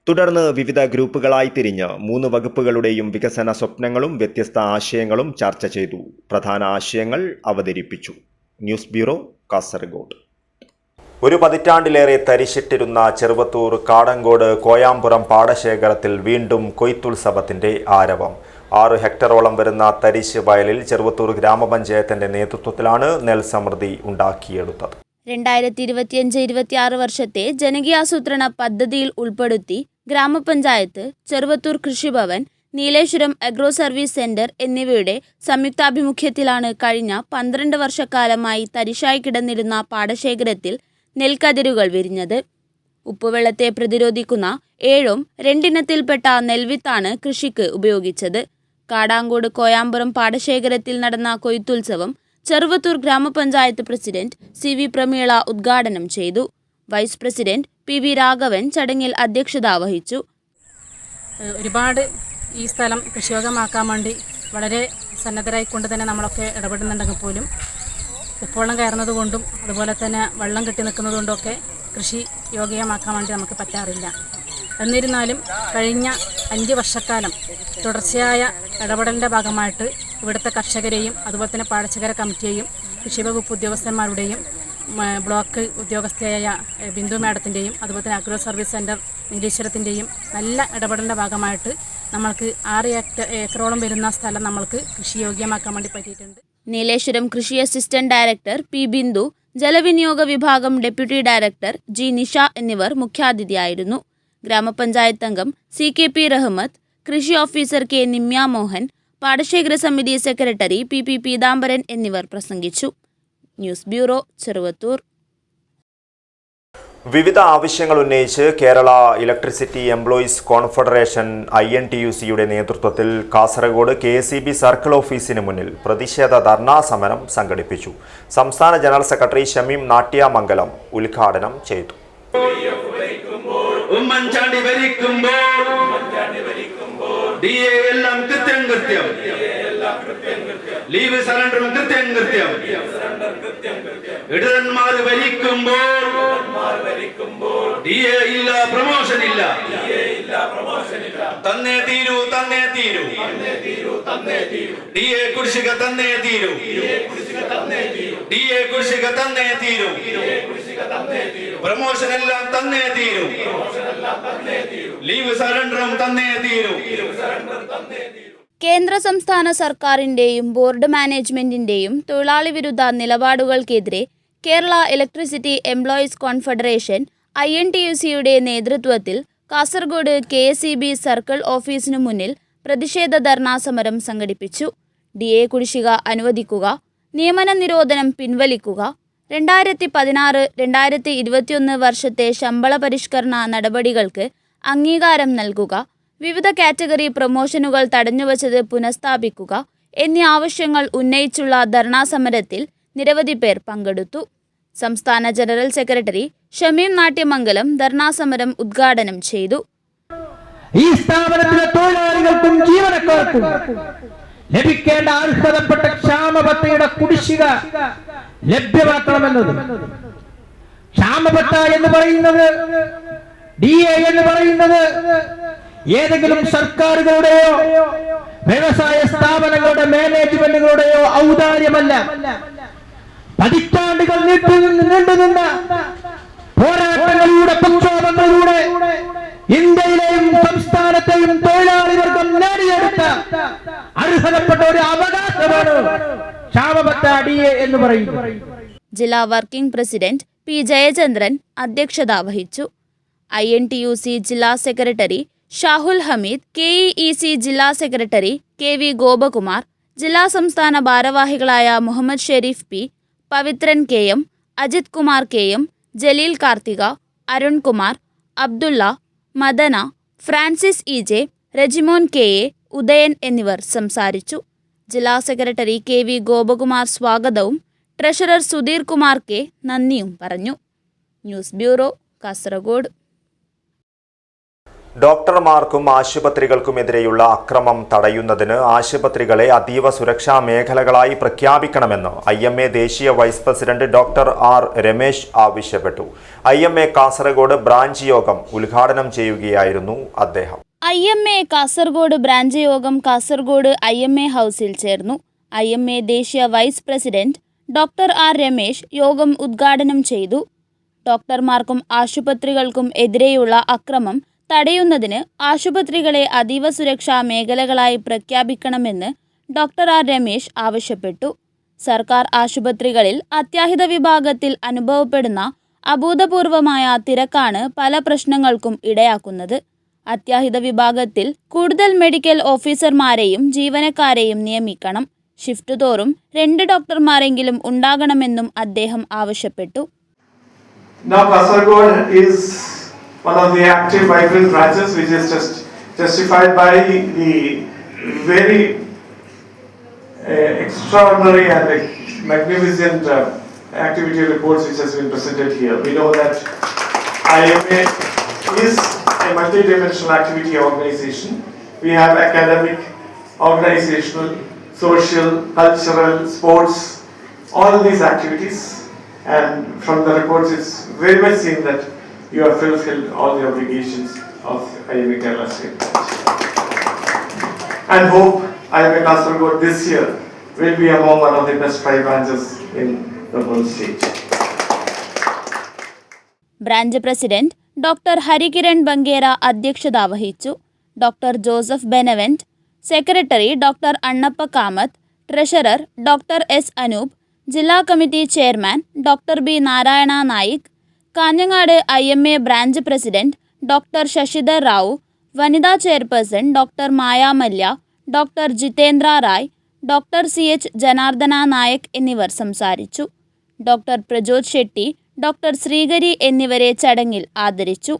തുടർന്ന് വിവിധ ഗ്രൂപ്പുകളായി തിരിഞ്ഞ് 3 വകുപ്പുകളുടെയും വികസന സ്വപ്നങ്ങളും വ്യത്യസ്ത ആശയങ്ങളും ചർച്ച ചെയ്തു. പ്രധാന ആശയങ്ങൾ അവതരിപ്പിച്ചു. News bureau, Kasaragod. ഒരു പതിറ്റാണ്ടിലേറെ തരിശിട്ടിരുന്ന ചെറുവത്തൂർ കാടങ്കോട് കോയാമ്പുറം പാടശേഖരത്തിൽ വീണ്ടും കൊയ്ത്തുത്സവത്തിന്റെ ആരവം. 6 ഹെക്ടറോളം വരുന്ന തരിശ് വയലിൽ ചെറുവത്തൂർ ഗ്രാമപഞ്ചായത്തിന്റെ നേതൃത്വത്തിലാണ് നെൽസമൃദ്ധി ഉണ്ടാക്കിയെടുത്തത്. 2025-26 വർഷത്തെ ജനകീയാസൂത്രണ പദ്ധതിയിൽ ഉൾപ്പെടുത്തി ഗ്രാമപഞ്ചായത്ത്, ചെറുവത്തൂർ കൃഷിഭവൻ, നീലേശ്വരം അഗ്രോ സർവീസ് സെന്റർ എന്നിവയുടെ സംയുക്താഭിമുഖ്യത്തിലാണ് കഴിഞ്ഞ 12 വർഷക്കാലമായി തരിശായി കിടന്നിരുന്ന പാടശേഖരത്തിൽ നെൽക്കതിരുകൾ വിരിഞ്ഞത്. ഉപ്പുവെള്ളത്തെ പ്രതിരോധിക്കുന്ന 7 2 നെൽവിത്താണ് കൃഷിക്ക് ഉപയോഗിച്ചത്. കാടാങ്കോട് കോയാമ്പുറം പാടശേഖരത്തിൽ നടന്ന കൊയ്ത്തുത്സവം ചെറുവത്തൂർ ഗ്രാമപഞ്ചായത്ത് പ്രസിഡന്റ് CV പ്രമീള ഉദ്ഘാടനം ചെയ്തു. വൈസ് പ്രസിഡന്റ് PV രാഘവൻ ചടങ്ങിൽ അധ്യക്ഷത വഹിച്ചു. ഒരുപാട് ഈ സ്ഥലം കൃഷിയോഗ്യമാക്കാൻ വേണ്ടി വളരെ സന്നദ്ധരായിക്കൊണ്ട് തന്നെ നമ്മളൊക്കെ ഇടപെടുന്നുണ്ടെങ്കിൽ പോലും ഉപ്പുവെള്ളം കയറുന്നത് കൊണ്ടും അതുപോലെ തന്നെ വെള്ളം കെട്ടി നിൽക്കുന്നത് കൊണ്ടൊക്കെ കൃഷി യോഗ്യമാക്കാൻ വേണ്ടി നമുക്ക് പറ്റാറില്ല. എന്നിരുന്നാലും കഴിഞ്ഞ 5 വർഷക്കാലം തുടർച്ചയായ ഇടപെടലിൻ്റെ ഭാഗമായിട്ട് ഇവിടുത്തെ കർഷകരെയും അതുപോലെ തന്നെ പാടശേഖര കമ്മിറ്റിയെയും കൃഷിവകുപ്പ് ഉദ്യോഗസ്ഥന്മാരുടെയും ബ്ലോക്ക് ഉദ്യോഗസ്ഥയായ ബിന്ദു മാഡത്തിൻ്റെയും അതുപോലെ തന്നെ അഗ്രോ സർവീസ് സെൻറ്റർ നീലേശ്വരത്തിൻ്റെയും നല്ല ഇടപെടലിൻ്റെ ഭാഗമായിട്ട് നമ്മൾക്ക് 6 ഏക്കറോളം വരുന്ന സ്ഥലം നമ്മൾക്ക് കൃഷിയോഗ്യമാക്കാൻ വേണ്ടി പറ്റിയിട്ടുണ്ട്. നീലേശ്വരം കൃഷി അസിസ്റ്റന്റ് ഡയറക്ടർ P ബിന്ദു, ജലവിനിയോഗ വിഭാഗം ഡെപ്യൂട്ടി ഡയറക്ടർ G നിഷ എന്നിവർ മുഖ്യാതിഥിയായിരുന്നു. ഗ്രാമപഞ്ചായത്ത് അംഗം CKP റഹ്മത്ത്, കൃഷി ഓഫീസർ K നിമ്യ മോഹൻ, പാടശേഖര സമിതി സെക്രട്ടറി PP പീതാംബരൻ എന്നിവർ പ്രസംഗിച്ചു. News bureau, Cheruvathur. വിവിധ ആവശ്യങ്ങൾ ഉന്നയിച്ച് കേരള ഇലക്ട്രിസിറ്റി എംപ്ലോയീസ് കോൺഫെഡറേഷൻ INTUC-യുടെ നേതൃത്വത്തിൽ കാസർഗോഡ് KSEB സർക്കിൾ ഓഫീസിന് മുന്നിൽ പ്രതിഷേധ ധർണാ സമരം സംഘടിപ്പിച്ചു. സംസ്ഥാന ജനറൽ സെക്രട്ടറി ഷമീം നാട്യാമംഗലം ഉദ്ഘാടനം ചെയ്തു. ഉമ്മൻചാണ്ടി ഭരിക്കുമ്പോൾ DA എല്ലാം കൃത്യം ലീവ് സറണ്ടറും കൃത്യം ഇടയന്മാർ ഭരിക്കുമ്പോൾ DA ഇല്ല, പ്രമോഷൻ ഇല്ല. തന്നേ തീരൂ DA കുടിശ്ശിക തന്നേ തീരൂ DA കുടിശ്ശിക തന്നേ തീരൂ പ്രമോഷൻ എല്ലാം തന്നേ തീരൂ ലീവ് സറണ്ടറും തന്നേ തീരൂ. കേന്ദ്ര സംസ്ഥാന സർക്കാരിന്റെയും ബോർഡ് മാനേജ്മെന്റിന്റെയും തൊഴിലാളി വിരുദ്ധ നിലപാടുകൾക്കെതിരെ കേരള ഇലക്ട്രിസിറ്റി എംപ്ലോയീസ് കോൺഫെഡറേഷൻ INTUC-യുടെ നേതൃത്വത്തിൽ കാസർഗോഡ് KSEB സർക്കിൾ ഓഫീസിനു മുന്നിൽ പ്രതിഷേധ ധർണാ സമരം സംഘടിപ്പിച്ചു. DA കുടിശ്ശിക അനുവദിക്കുക, നിയമന നിരോധനം പിൻവലിക്കുക, 2016-2021 വർഷത്തെ ശമ്പള പരിഷ്കരണ നടപടികൾക്ക് അംഗീകാരം നൽകുക, വിവിധ കാറ്റഗറി പ്രമോഷനുകൾ തടഞ്ഞുവച്ചത് പുനഃസ്ഥാപിക്കുക എന്നീ ആവശ്യങ്ങൾ ഉന്നയിച്ചുള്ള ധർണാ സമരത്തിൽ നിരവധി പേർ പങ്കെടുത്തു. സംസ്ഥാന ജനറൽ സെക്രട്ടറി ഷമീം നാട്യമംഗലം ധർണാ സമരം ഉദ്ഘാടനം ചെയ്തു. ഈ സ്ഥാപനത്തിലെ തൊഴിലാളികൾക്കും ജീവനക്കാർക്കും ലഭിക്കേണ്ട അർഹതപ്പെട്ട ക്ഷാമബത്തയുടെ കുടിശ്ശിക ലഭ്യമാക്കണമെന്നത്, ക്ഷാമബത്ത എന്ന് പറയുന്നത്, DA എന്ന് പറയുന്നത് ഏതെങ്കിലും സർക്കാരുകളുടെയോ വ്യവസായ സ്ഥാപനങ്ങളുടെ മാനേജ്മെന്റുകളുടെയോ ഔദാര്യമല്ല. പതിറ്റാണ്ടുകൾ നീണ്ടുനിന്ന പോരാട്ടങ്ങളിലൂടെ, പ്രക്ഷോഭങ്ങളിലൂടെ ഇന്ത്യയിലെയും സംസ്ഥാനത്തെയും തൊഴിലാളി വർഗം നേടിയെടുത്ത അർഹതപ്പെട്ട ഒരു അവകാശമാണ് ക്ഷാമബത്ത DA എന്ന് പറയുന്നത്. ജില്ലാ വർക്കിംഗ് പ്രസിഡന്റ് P ജയചന്ദ്രൻ അധ്യക്ഷത വഹിച്ചു. INTUC ജില്ലാ സെക്രട്ടറി ഷാഹുൽ ഹമീദ്, KEEC ജില്ലാ സെക്രട്ടറി KV ഗോപകുമാർ, ജില്ലാ സംസ്ഥാന ഭാരവാഹികളായ Muhammad Sherif P, Pavithran KM, Ajith Kumar KM, Jaleel Karthika, Arunkumar, Abdulla, Madana, Francis EJ, Rejimon KA, Udayan എന്നിവർ സംസാരിച്ചു. ജില്ലാ സെക്രട്ടറി KV ഗോപകുമാർ സ്വാഗതവും ട്രഷറർ സുധീർ കുമാർ K നന്ദിയും പറഞ്ഞു. News bureau, Kasaragod. ഡോക്ടർമാർക്കും ആശുപത്രികൾക്കുമെതിരെയുള്ള അക്രമം തടയുന്നതിന് ആശുപത്രികളെ അതീവ സുരക്ഷാ മേഖലകളായി പ്രഖ്യാപിക്കണമെന്ന് IMA ദേശീയ vice president doctor R Ramesh ആവശ്യപ്പെട്ടു. IMA കാസർഗോഡ് ബ്രാഞ്ച് യോഗം ഉദ്ഘാടനം ചെയ്യുകയായിരുന്നു അദ്ദേഹം. IMA കാസർഗോഡ് ബ്രാഞ്ച് യോഗം കാസർഗോഡ് IMA ഹൗസിൽ ചേർന്നു. IMA ദേശീയ vice president doctor R Ramesh യോഗം ഉദ്ഘാടനം ചെയ്തു. ഡോക്ടർമാർക്കും ആശുപത്രികൾക്കും എതിരെയുള്ള അക്രമം തടയുന്നതിന് ആശുപത്രികളെ അതീവ സുരക്ഷാ മേഖലകളായി പ്രഖ്യാപിക്കണമെന്ന് ഡോക്ടർ R രമേശ് ആവശ്യപ്പെട്ടു. സർക്കാർ ആശുപത്രികളിൽ അത്യാഹിത വിഭാഗത്തിൽ അനുഭവപ്പെടുന്ന അഭൂതപൂർവമായ തിരക്കാണ് പല പ്രശ്നങ്ങൾക്കും ഇടയാക്കുന്നത്. അത്യാഹിത വിഭാഗത്തിൽ കൂടുതൽ മെഡിക്കൽ ഓഫീസർമാരെയും ജീവനക്കാരെയും നിയമിക്കണം. ഷിഫ്റ്റ് തോറും 2 ഡോക്ടർമാരെങ്കിലും ഉണ്ടാകണമെന്നും അദ്ദേഹം ആവശ്യപ്പെട്ടു. Now Kasaragod is one of the active vibrant branches, which is just justified by the very extraordinary and magnificent activity reports which has been presented here. We know that IMA is a multi-dimensional activity organization. We have academic, organizational, social, cultural, sports, all of these activities, and from the reports it's very much seen that you have fulfilled all the obligations of IMA Kerala State Branch. And hope IMA Kasaragod this year will be among one of the best 5 branches in the whole state. Branch president doctor Harikiran Bangera അധ്യക്ഷത വഹിച്ചു. Doctor Joseph Benavent, secretary doctor Annappa Kamath, treasurer doctor S Anoop, ജില്ലാ committee chairman doctor B Narayana Naik, Kanhangad IMA branch president doctor Shashidhar Rao, വനിതാ chairperson doctor Mayamallya, doctor Jitendra Rai, doctor CH Janardhana Nayak എന്നിവർ സംസാരിച്ചു. Doctor Prajoth Shetty, doctor Srikari എന്നിവരെ ചടങ്ങിൽ ആദരിച്ചു.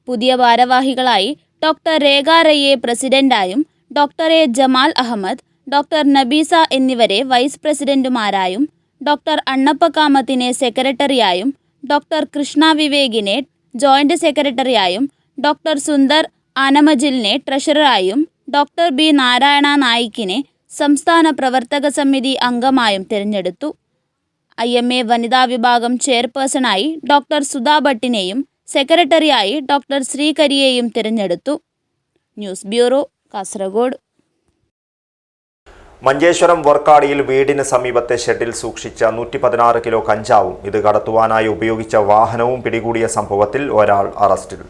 പുതിയ ഭാരവാഹികളായി ഡോക്ടർ രേഖ റയ്യെ പ്രസിഡന്റായും doctor A Jamal Ahmed, doctor Nabeesa എന്നിവരെ വൈസ് പ്രസിഡന്റുമാരായും, ഡോക്ടർ അണ്ണപ്പ കാമത്തിനെ സെക്രട്ടറിയായും, ഡോക്ടർ കൃഷ്ണ വിവേകിനെ ജോയിന്റ് സെക്രട്ടറിയായും, ഡോക്ടർ സുന്ദർ ആനമജിലിനെ ട്രഷററായും, ഡോക്ടർ B നാരായണ നായിക്കിനെ സംസ്ഥാന പ്രവർത്തക സമിതി അംഗമായും തിരഞ്ഞെടുത്തു. IMA വനിതാ വിഭാഗം ചെയർപേഴ്സണായി ഡോക്ടർ സുധാ ഭട്ടിനെയും സെക്രട്ടറിയായി ഡോക്ടർ ശ്രീകരിയെയും തിരഞ്ഞെടുത്തു. News bureau, Kasaragod. മഞ്ചേശ്വരം വർക്കാടിയിൽ വീടിന് സമീപത്തെ ഷെഡിൽ സൂക്ഷിച്ച 116 കിലോ കഞ്ചാവും ഇത് കടത്തുവാനായി ഉപയോഗിച്ച വാഹനവും പിടികൂടിയ സംഭവത്തിൽ ഒരാൾ അറസ്റ്റിൽ.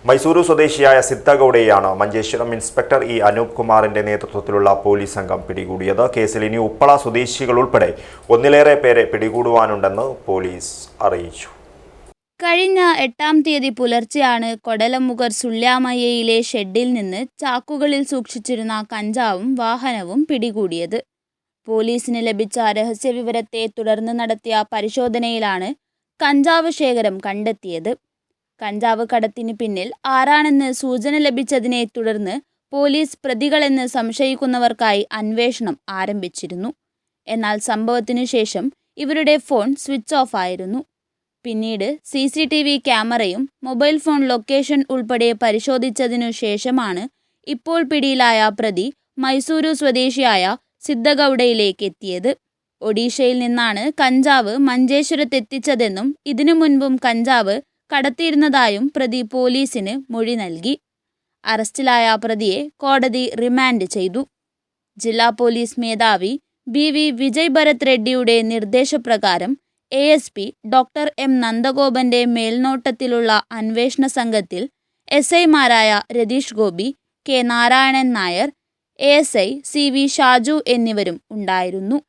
മൈസൂരു സ്വദേശിയായ സിദ്ധഗൌഡയെയാണ് മഞ്ചേശ്വരം ഇൻസ്പെക്ടർ E അനൂപ് കുമാറിന്റെ നേതൃത്വത്തിലുള്ള പോലീസ് സംഘം പിടികൂടിയത്. കേസിൽ ഇനി ഉപ്പള സ്വദേശികൾ ഉൾപ്പെടെ ഒന്നിലേറെ പേരെ പിടികൂടുവാനുണ്ടെന്ന് പോലീസ് അറിയിച്ചു. കഴിഞ്ഞ 8-ാം തീയതി പുലർച്ചെയാണ് കൊടലമുഖർ സുള്യാമയ്യയിലെ ഷെഡിൽ നിന്ന് ചാക്കുകളിൽ സൂക്ഷിച്ചിരുന്ന കഞ്ചാവും വാഹനവും പിടികൂടിയത്. പോലീസിന് ലഭിച്ച രഹസ്യവിവരത്തെ തുടർന്ന് നടത്തിയ പരിശോധനയിലാണ് കഞ്ചാവ് ശേഖരം കണ്ടെത്തിയത്. കഞ്ചാവ് കടത്തിന് പിന്നിൽ ആരാണെന്ന് സൂചന ലഭിച്ചതിനെ തുടർന്ന് പോലീസ് പ്രതികളെന്ന് സംശയിക്കുന്നവർക്കായി അന്വേഷണം ആരംഭിച്ചിരുന്നു. എന്നാൽ സംഭവത്തിനു ശേഷം ഇവരുടെ ഫോൺ സ്വിച്ച് ഓഫ് ആയിരുന്നു. പിന്നീട് CCTV ക്യാമറയും മൊബൈൽ ഫോൺ ലൊക്കേഷൻ ഉൾപ്പെടെ പരിശോധിച്ചതിനു ശേഷമാണ് ഇപ്പോൾ പിടിയിലായ പ്രതി മൈസൂരു സ്വദേശിയായ സിദ്ധഗൌഡയിലേക്ക് എത്തിയത്. ഒഡീഷയിൽ നിന്നാണ് കഞ്ചാവ് മഞ്ചേശ്വരത്തെത്തിച്ചതെന്നും ഇതിനു മുൻപും കഞ്ചാവ് കടത്തിയിരുന്നതായും പ്രതി പോലീസിന് മൊഴി നൽകി. അറസ്റ്റിലായ പ്രതിയെ കോടതി റിമാൻഡ് ചെയ്തു. ജില്ലാ പോലീസ് മേധാവി BV വിജയ് ഭരത് റെഡ്ഡിയുടെ നിർദ്ദേശപ്രകാരം ASP ഡോക്ടർ M നന്ദഗോപന്റെ മേൽനോട്ടത്തിലുള്ള അന്വേഷണ സംഘത്തിൽ SI-മാരായ Ratheesh Gopi, K Narayanan Nair, ASI CV Shaju എന്നിവരും ഉണ്ടായിരുന്നു.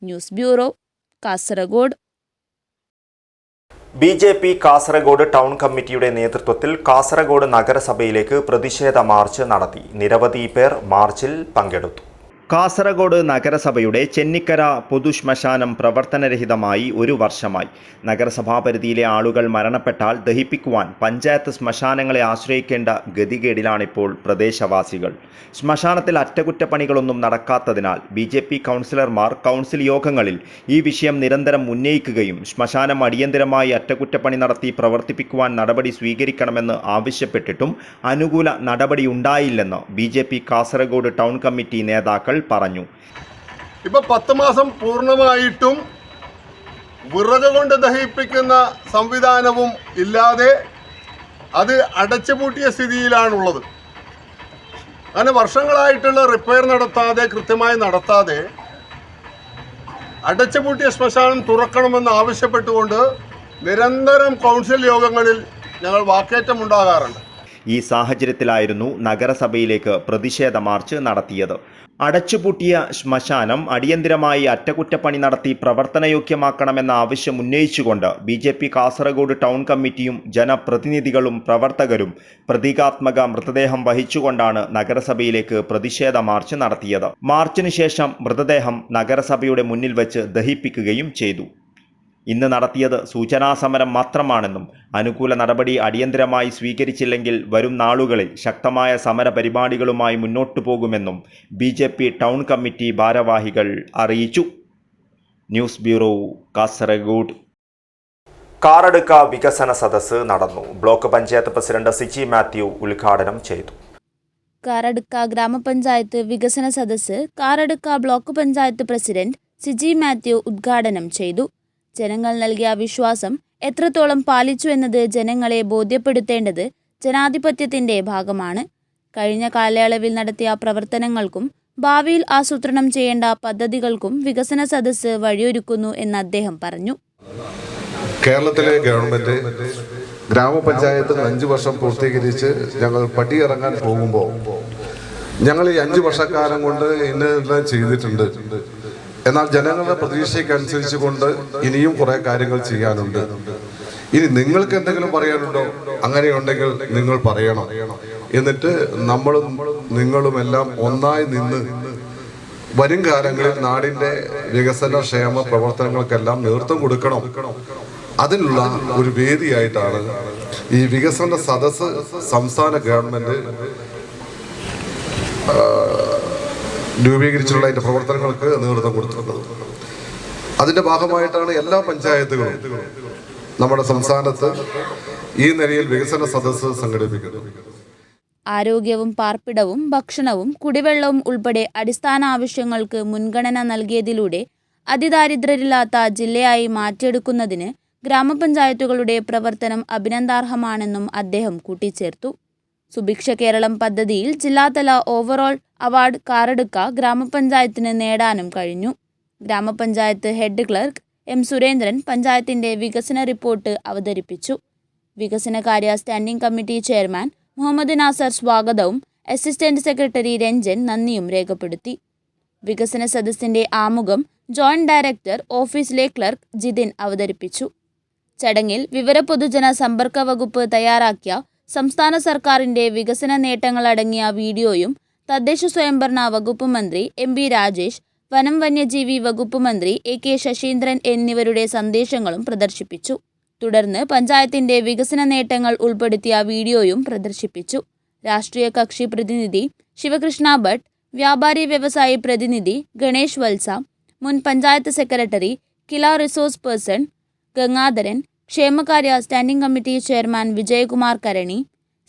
News bureau, Kasaragod. BJP Kasaragod town കമ്മിറ്റിയുടെ നേതൃത്വത്തിൽ കാസർഗോഡ് നഗരസഭയിലേക്ക് പ്രതിഷേധ മാർച്ച് നടത്തി. നിരവധി പേർ മാർച്ചിൽ പങ്കെടുത്തു. കാസർഗോഡ് നഗരസഭയുടെ ചെന്നിക്കര പൊതുശ്മശാനം പ്രവർത്തനരഹിതമായി 1 വർഷമായി. നഗരസഭാ പരിധിയിലെ ആളുകൾ മരണപ്പെട്ടാൽ ദഹിപ്പിക്കുവാൻ പഞ്ചായത്ത് ശ്മശാനങ്ങളെ ആശ്രയിക്കേണ്ട ഗതികേടിലാണിപ്പോൾ പ്രദേശവാസികൾ. ശ്മശാനത്തിൽ അറ്റകുറ്റപ്പണികളൊന്നും നടക്കാത്തതിനാൽ BJP കൗൺസിലർമാർ കൗൺസിൽ യോഗങ്ങളിൽ ഈ വിഷയം നിരന്തരം ഉന്നയിക്കുകയും ശ്മശാനം അടിയന്തരമായി അറ്റകുറ്റപ്പണി നടത്തി പ്രവർത്തിപ്പിക്കുവാൻ നടപടി സ്വീകരിക്കണമെന്ന് ആവശ്യപ്പെട്ടിട്ടും അനുകൂല നടപടിയുണ്ടായില്ലെന്ന് BJP കാസർഗോഡ് ടൗൺ കമ്മിറ്റി നേതാക്കൾ പറഞ്ഞു. ഇപ്പോൾ 10 മാസം പൂർണ്ണമായിട്ടും വിറക് കൊണ്ട് ദഹിപ്പിക്കുന്ന സംവിധാനവും ഇല്ലാതെ അത് അടച്ചുപൂട്ടിയ സ്ഥിതിയിലാണുള്ളത്. അങ്ങനെ വർഷങ്ങളായിട്ടുള്ള റിപ്പയർ നടത്താതെ, കൃത്യമായി നടത്താതെ അടച്ചുപൂട്ടിയ ശ്മശാനം തുറക്കണമെന്ന് ആവശ്യപ്പെട്ടുകൊണ്ട് നിരന്തരം കൗൺസിൽ യോഗങ്ങളിൽ ഞങ്ങൾ വാക്കേറ്റമുണ്ടാകാറുണ്ട്. ഈ സാഹചര്യത്തിലായിരുന്നു നഗരസഭയിലേക്ക് പ്രതിഷേധ മാർച്ച് നടത്തിയത്. അടച്ചുപൂട്ടിയ ശ്മശാനം അടിയന്തരമായി അറ്റകുറ്റപ്പണി നടത്തി പ്രവർത്തനയോഗ്യമാക്കണമെന്ന ആവശ്യം ഉന്നയിച്ചുകൊണ്ട് BJP കാസർഗോഡ് ടൗൺ കമ്മിറ്റിയും ജനപ്രതിനിധികളും പ്രവർത്തകരും പ്രതീകാത്മക മൃതദേഹം വഹിച്ചുകൊണ്ടാണ് നഗരസഭയിലേക്ക് പ്രതിഷേധ മാർച്ച് നടത്തിയത്. മാർച്ചിന് ശേഷം മൃതദേഹം നഗരസഭയുടെ മുന്നിൽ വെച്ച് ദഹിപ്പിക്കുകയും ചെയ്തു. ഇന്ന് നടത്തിയത് സൂചനാസമരം മാത്രമാണെന്നും അനുകൂല നടപടി അടിയന്തരമായി സ്വീകരിച്ചില്ലെങ്കിൽ വരും നാളുകളിൽ ശക്തമായ സമര പരിപാടികളുമായി മുന്നോട്ടു പോകുമെന്നും BJP ടൗൺ കമ്മിറ്റി ഭാരവാഹികൾ അറിയിച്ചു. News bureau, Kasaragod. കാറടുക്ക വികസന സദസ്സ് നടന്നു. ബ്ലോക്ക് പഞ്ചായത്ത് പ്രസിഡന്റ് സിജി മാത്യു ഉദ്ഘാടനം ചെയ്തു. കാറടുക്ക ഗ്രാമപഞ്ചായത്ത് വികസന സദസ്സ് കാറടുക്ക ബ്ലോക്ക് പഞ്ചായത്ത് പ്രസിഡന്റ് സിജി മാത്യു ഉദ്ഘാടനം ചെയ്തു. ജനങ്ങൾ നൽകിയ വിശ്വാസം എത്രത്തോളം പാലിച്ചു എന്നത് ജനങ്ങളെ ബോധ്യപ്പെടുത്തേണ്ടത് ജനാധിപത്യത്തിന്റെ ഭാഗമാണ്. കഴിഞ്ഞ കാലയളവിൽ നടത്തിയ പ്രവർത്തനങ്ങൾക്കും ഭാവിയിൽ ആസൂത്രണം ചെയ്യേണ്ട പദ്ധതികൾക്കും വികസന സദസ്സ് വഴിയൊരുക്കുന്നു എന്ന് അദ്ദേഹം പറഞ്ഞു. കേരളത്തിലെ ഗവൺമെന്റ് ഗ്രാമപഞ്ചായത്ത് 5 വർഷം പൂർത്തീകരിച്ച് ഞങ്ങൾ പടിയിറങ്ങാൻ പോകുമ്പോൾ ഞങ്ങൾ ഈ 5 വർഷക്കാലം കൊണ്ട് ഇന്നെല്ലാം ചെയ്തിട്ടുണ്ട്. എന്നാൽ ജനങ്ങളുടെ പ്രതീക്ഷയ്ക്കനുസരിച്ച് കൊണ്ട് ഇനിയും കുറേ കാര്യങ്ങൾ ചെയ്യാനുണ്ട്. ഇനി നിങ്ങൾക്ക് എന്തെങ്കിലും പറയാനുണ്ടോ? അങ്ങനെയുണ്ടെങ്കിൽ നിങ്ങൾ പറയണം. എന്നിട്ട് നമ്മളും നിങ്ങളുമെല്ലാം ഒന്നായി നിന്ന് വരും കാലങ്ങളിൽ നാടിൻ്റെ വികസന ക്ഷേമ പ്രവർത്തനങ്ങൾക്കെല്ലാം നേതൃത്വം കൊടുക്കണം. അതിനുള്ള ഒരു വേദിയായിട്ടാണ് ഈ വികസന സദസ്സ് സംസ്ഥാന ഗവൺമെന്റ് രൂപീകരിച്ചിട്ടുള്ള അതിൻ്റെ പ്രവർത്തനങ്ങൾക്ക് നേതൃത്വം കൊടുത്തിട്ടുള്ളത്. അതിൻ്റെ ഭാഗമായിട്ടാണ് എല്ലാ പഞ്ചായത്തുകളും നമ്മുടെ സംസ്ഥാനത്ത് ഈ നിലയിൽ വികസന സദസ്സ് സംഘടിപ്പിക്കുന്നത്. ആരോഗ്യവും പാർപ്പിടവും ഭക്ഷണവും കുടിവെള്ളവും ഉൾപ്പെടെ അടിസ്ഥാന ആവശ്യങ്ങൾക്ക് മുൻഗണന നൽകിയതിലൂടെ അതിദാരിദ്ര്യരില്ലാത്ത ജില്ലയായി മാറ്റിയെടുക്കുന്നതിന് ഗ്രാമപഞ്ചായത്തുകളുടെ പ്രവർത്തനം അഭിനന്ദാർഹമാണെന്നും അദ്ദേഹം കൂട്ടിച്ചേർത്തു. സുഭിക്ഷ കേരളം പദ്ധതിയിൽ ജില്ലാതല ഓവറോൾ അവാർഡ് കാറടുക്ക ഗ്രാമപഞ്ചായത്തിന് നേടാനും കഴിഞ്ഞു. ഗ്രാമപഞ്ചായത്ത് ഹെഡ് ക്ലർക്ക് എം സുരേന്ദ്രൻ പഞ്ചായത്തിന്റെ വികസന റിപ്പോർട്ട് അവതരിപ്പിച്ചു. വികസനകാര്യ standing committee chairman Muhammad Nasar സ്വാഗതവും അസിസ്റ്റന്റ് സെക്രട്ടറി രഞ്ജൻ നന്ദിയും രേഖപ്പെടുത്തി. വികസന സദസ്സിന്റെ ആമുഖം ജോയിന്റ് ഡയറക്ടർ ഓഫീസിലെ ക്ലർക്ക് ജിതിൻ അവതരിപ്പിച്ചു. ചടങ്ങിൽ വിവര പൊതുജന സമ്പർക്ക വകുപ്പ് തയ്യാറാക്കിയ സംസ്ഥാന സർക്കാരിന്റെ വികസന നേട്ടങ്ങളടങ്ങിയ വീഡിയോയും തദ്ദേശ സ്വയംഭരണ വകുപ്പ് മന്ത്രി എം ബി രാജേഷ്, വനം വന്യജീവി വകുപ്പ് മന്ത്രി എ കെ ശശീന്ദ്രൻ എന്നിവരുടെ സന്ദേശങ്ങളും പ്രദർശിപ്പിച്ചു. തുടർന്ന് പഞ്ചായത്തിന്റെ വികസന നേട്ടങ്ങൾ ഉൾപ്പെടുത്തിയ വീഡിയോയും പ്രദർശിപ്പിച്ചു. രാഷ്ട്രീയ കക്ഷി പ്രതിനിധി ശിവകൃഷ്ണ ഭട്ട്, വ്യാപാരി വ്യവസായി പ്രതിനിധി ഗണേഷ് വത്സ, മുൻ panchayat secretary KILA resource person Gangadharan, ക്ഷേമകാര്യ standing committee chairman Vijayakumar Karani,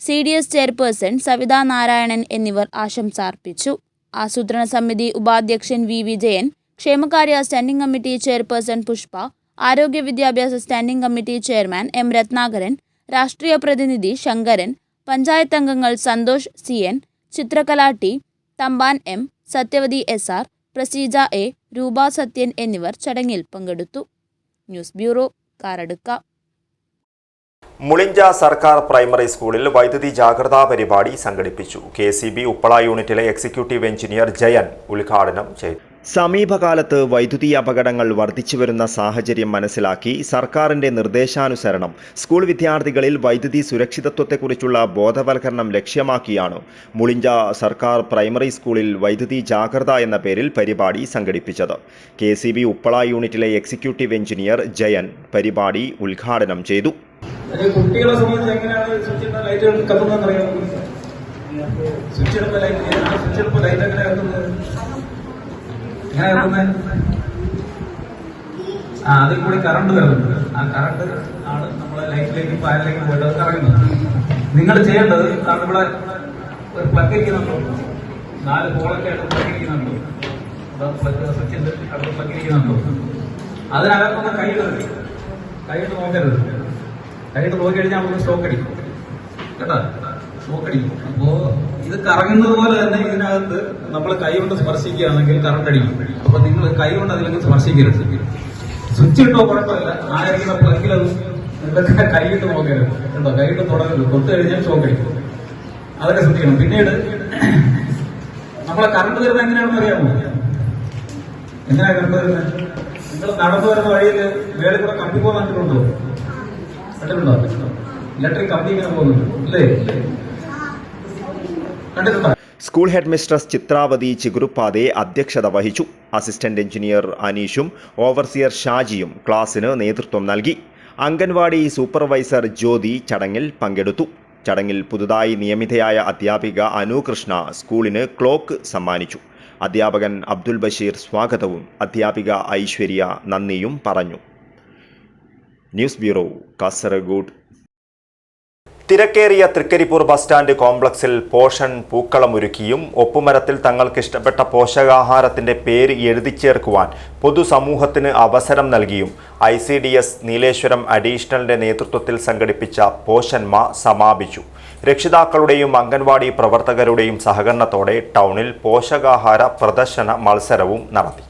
CDS chairperson Savitha Narayanan എന്നിവർ ആശംസ അർപ്പിച്ചു. ആസൂത്രണ സമിതി ഉപാധ്യക്ഷൻ വി വിജയൻ, ക്ഷേമകാര്യ സ്റ്റാൻഡിംഗ് കമ്മിറ്റി ചെയർപേഴ്സൺ പുഷ്പ, ആരോഗ്യ വിദ്യാഭ്യാസ standing committee chairman M Ratnakaran, രാഷ്ട്രീയ പ്രതിനിധി ശങ്കരൻ, പഞ്ചായത്ത് അംഗങ്ങൾ സന്തോഷ് CN, ചിത്രകല T, Thampan M, Sathyavathi SR, Praseeja A, രൂപ സത്യൻ എന്നിവർ ചടങ്ങിൽ പങ്കെടുത്തു. News bureau, Karadka. മുളിഞ്ച സർക്കാർ പ്രൈമറി സ്കൂളിൽ വൈദ്യുതി ജാഗ്രതാ പരിപാടി സംഘടിപ്പിച്ചു. KCB ഉപ്പള യൂണിറ്റിലെ എക്സിക്യൂട്ടീവ് എഞ്ചിനീയർ ജയൻ ഉദ്ഘാടനം ചെയ്തു. സമീപകാലത്ത് വൈദ്യുതി അപകടങ്ങൾ വർദ്ധിച്ചുവരുന്ന സാഹചര്യം മനസ്സിലാക്കി സർക്കാരിന്റെ നിർദ്ദേശാനുസരണം സ്കൂൾ വിദ്യാർത്ഥികളിൽ വൈദ്യുതി സുരക്ഷിതത്വത്തെക്കുറിച്ചുള്ള ബോധവൽക്കരണം ലക്ഷ്യമാക്കിയാണ് മുളിഞ്ച സർക്കാർ പ്രൈമറി സ്കൂളിൽ വൈദ്യുതി ജാഗ്രത എന്ന പേരിൽ പരിപാടി സംഘടിപ്പിച്ചത്. KCB ഉപ്പള യൂണിറ്റിലെ എക്സിക്യൂട്ടീവ് എഞ്ചിനീയർ ജയൻ പരിപാടി ഉദ്ഘാടനം ചെയ്തു. കുട്ടികളെ സംബന്ധിച്ച് എങ്ങനെയാണ് സ്വിച്ച് ലൈറ്റുകൾ കത്തുന്നതെന്ന് അറിയാം. സ്വിച്ച് ഇടുമ്പോൾ ലൈറ്റ് എങ്ങനെ കത്തുന്നത്? എങ്ങനെ കത്തുന്നത്? അതിൽ കൂടി കറണ്ട് വരുന്നുണ്ട്. ആ കറണ്ട് ആണ് നമ്മളെ ലൈറ്റിലേക്ക് ഫാനിലേക്ക് പോയിട്ട് അത് കറങ്ങുന്നത്. നിങ്ങൾ ചെയ്യേണ്ടത് ഇവിടെ ഒരു പ്ലഗ് ഇരിക്കുന്നുണ്ടോ, 4 ഹോളൊക്കെ ആയിട്ട് പ്ലഗ് ഇരിക്കുന്നുണ്ടോ, സ്വിച്ചിന്റെ അവിടെ പ്ലഗ് ഇരിക്കുന്നുണ്ടോ, അതിനകത്തൊന്ന് കൈയിട്ട് നോക്കരുത്. കൈയിട്ട് നോക്കി കഴിഞ്ഞാൽ നമുക്ക് സ്റ്റോക്ക് അടിക്കും കേട്ടോ, സ്റ്റോക്ക് അടിക്കും. അപ്പോ ഇത് കറങ്ങുന്നത് പോലെ തന്നെ ഇതിനകത്ത് നമ്മൾ കൈ കൊണ്ട് സ്പർശിക്കുകയാണെങ്കിൽ കറണ്ട് അടിക്കും. അപ്പൊ നിങ്ങൾ കൈ കൊണ്ട് അതിലേക്ക് സ്പർശിക്കരുത്. സ്വിച്ച് ഇട്ടോ കുഴപ്പമില്ല, ആയിരിക്കുന്ന പ്ലഗിലത് നിങ്ങളുടെ കൈയിട്ട് നോക്കരുത് കേട്ടോ, കൈയിട്ട് തുടങ്ങരുത്. തൊട്ട് കഴിഞ്ഞാൽ സ്റ്റോക്ക് അടിക്കും. അതൊക്കെ ശ്രദ്ധിക്കണം. പിന്നീട് നമ്മളെ കറണ്ട് തരുന്നത് എങ്ങനെയാണെന്ന് അറിയാമോ? എങ്ങനെയാ കറണ്ട് തരുന്നത്? നിങ്ങൾ നടന്നു വരുന്ന വഴിയിൽ വേറെ കൂടെ കമ്പി പോകാൻ കണ്ടിട്ടുണ്ടോ? കണ്ടിട്ടുണ്ടോ? ഇലക്ട്രിക് കമ്പി ഇങ്ങനെ പോകുന്നുണ്ട് അല്ലേ? കണ്ടിട്ടുണ്ടോ? സ്കൂൾ ഹെഡ് മിസ്ട്രസ് ചിത്രാവതി ചിഗുറുപ്പാതെ അധ്യക്ഷത വഹിച്ചു. അസിസ്റ്റന്റ് എഞ്ചിനീയർ അനീഷും ഓവർസിയർ ഷാജിയും ക്ലാസിന് നേതൃത്വം നൽകി. അംഗൻവാടി സൂപ്പർവൈസർ ജ്യോതി ചടങ്ങിൽ പങ്കെടുത്തു. ചടങ്ങിൽ പുതുതായി നിയമിതയായ അധ്യാപിക അനുകൃഷ്ണ സ്കൂളിന് ക്ലോക്ക് സമ്മാനിച്ചു. അധ്യാപകൻ അബ്ദുൽ ബഷീർ സ്വാഗതവും അധ്യാപിക ഐശ്വര്യ നന്ദിയും പറഞ്ഞു. News bureau, Kasaragod. തിരക്കേറിയ തൃക്കരിപ്പൂർ ബസ് സ്റ്റാൻഡ് കോംപ്ലക്സിൽ പോഷൻ പൂക്കളമൊരുക്കിയും ഒപ്പുമരത്തിൽ തങ്ങൾക്കിഷ്ടപ്പെട്ട പോഷകാഹാരത്തിന്റെ പേര് എഴുതിച്ചേർക്കുവാൻ പൊതുസമൂഹത്തിന് അവസരം നൽകിയും ICDS നീലേശ്വരം അഡീഷണലിന്റെ നേതൃത്വത്തിൽ സംഘടിപ്പിച്ച പോഷന്മ സമാപിച്ചു. രക്ഷിതാക്കളുടെയും അംഗൻവാടി പ്രവർത്തകരുടെയും സഹകരണത്തോടെ ടൗണിൽ പോഷകാഹാര പ്രദർശന മത്സരവും നടത്തി.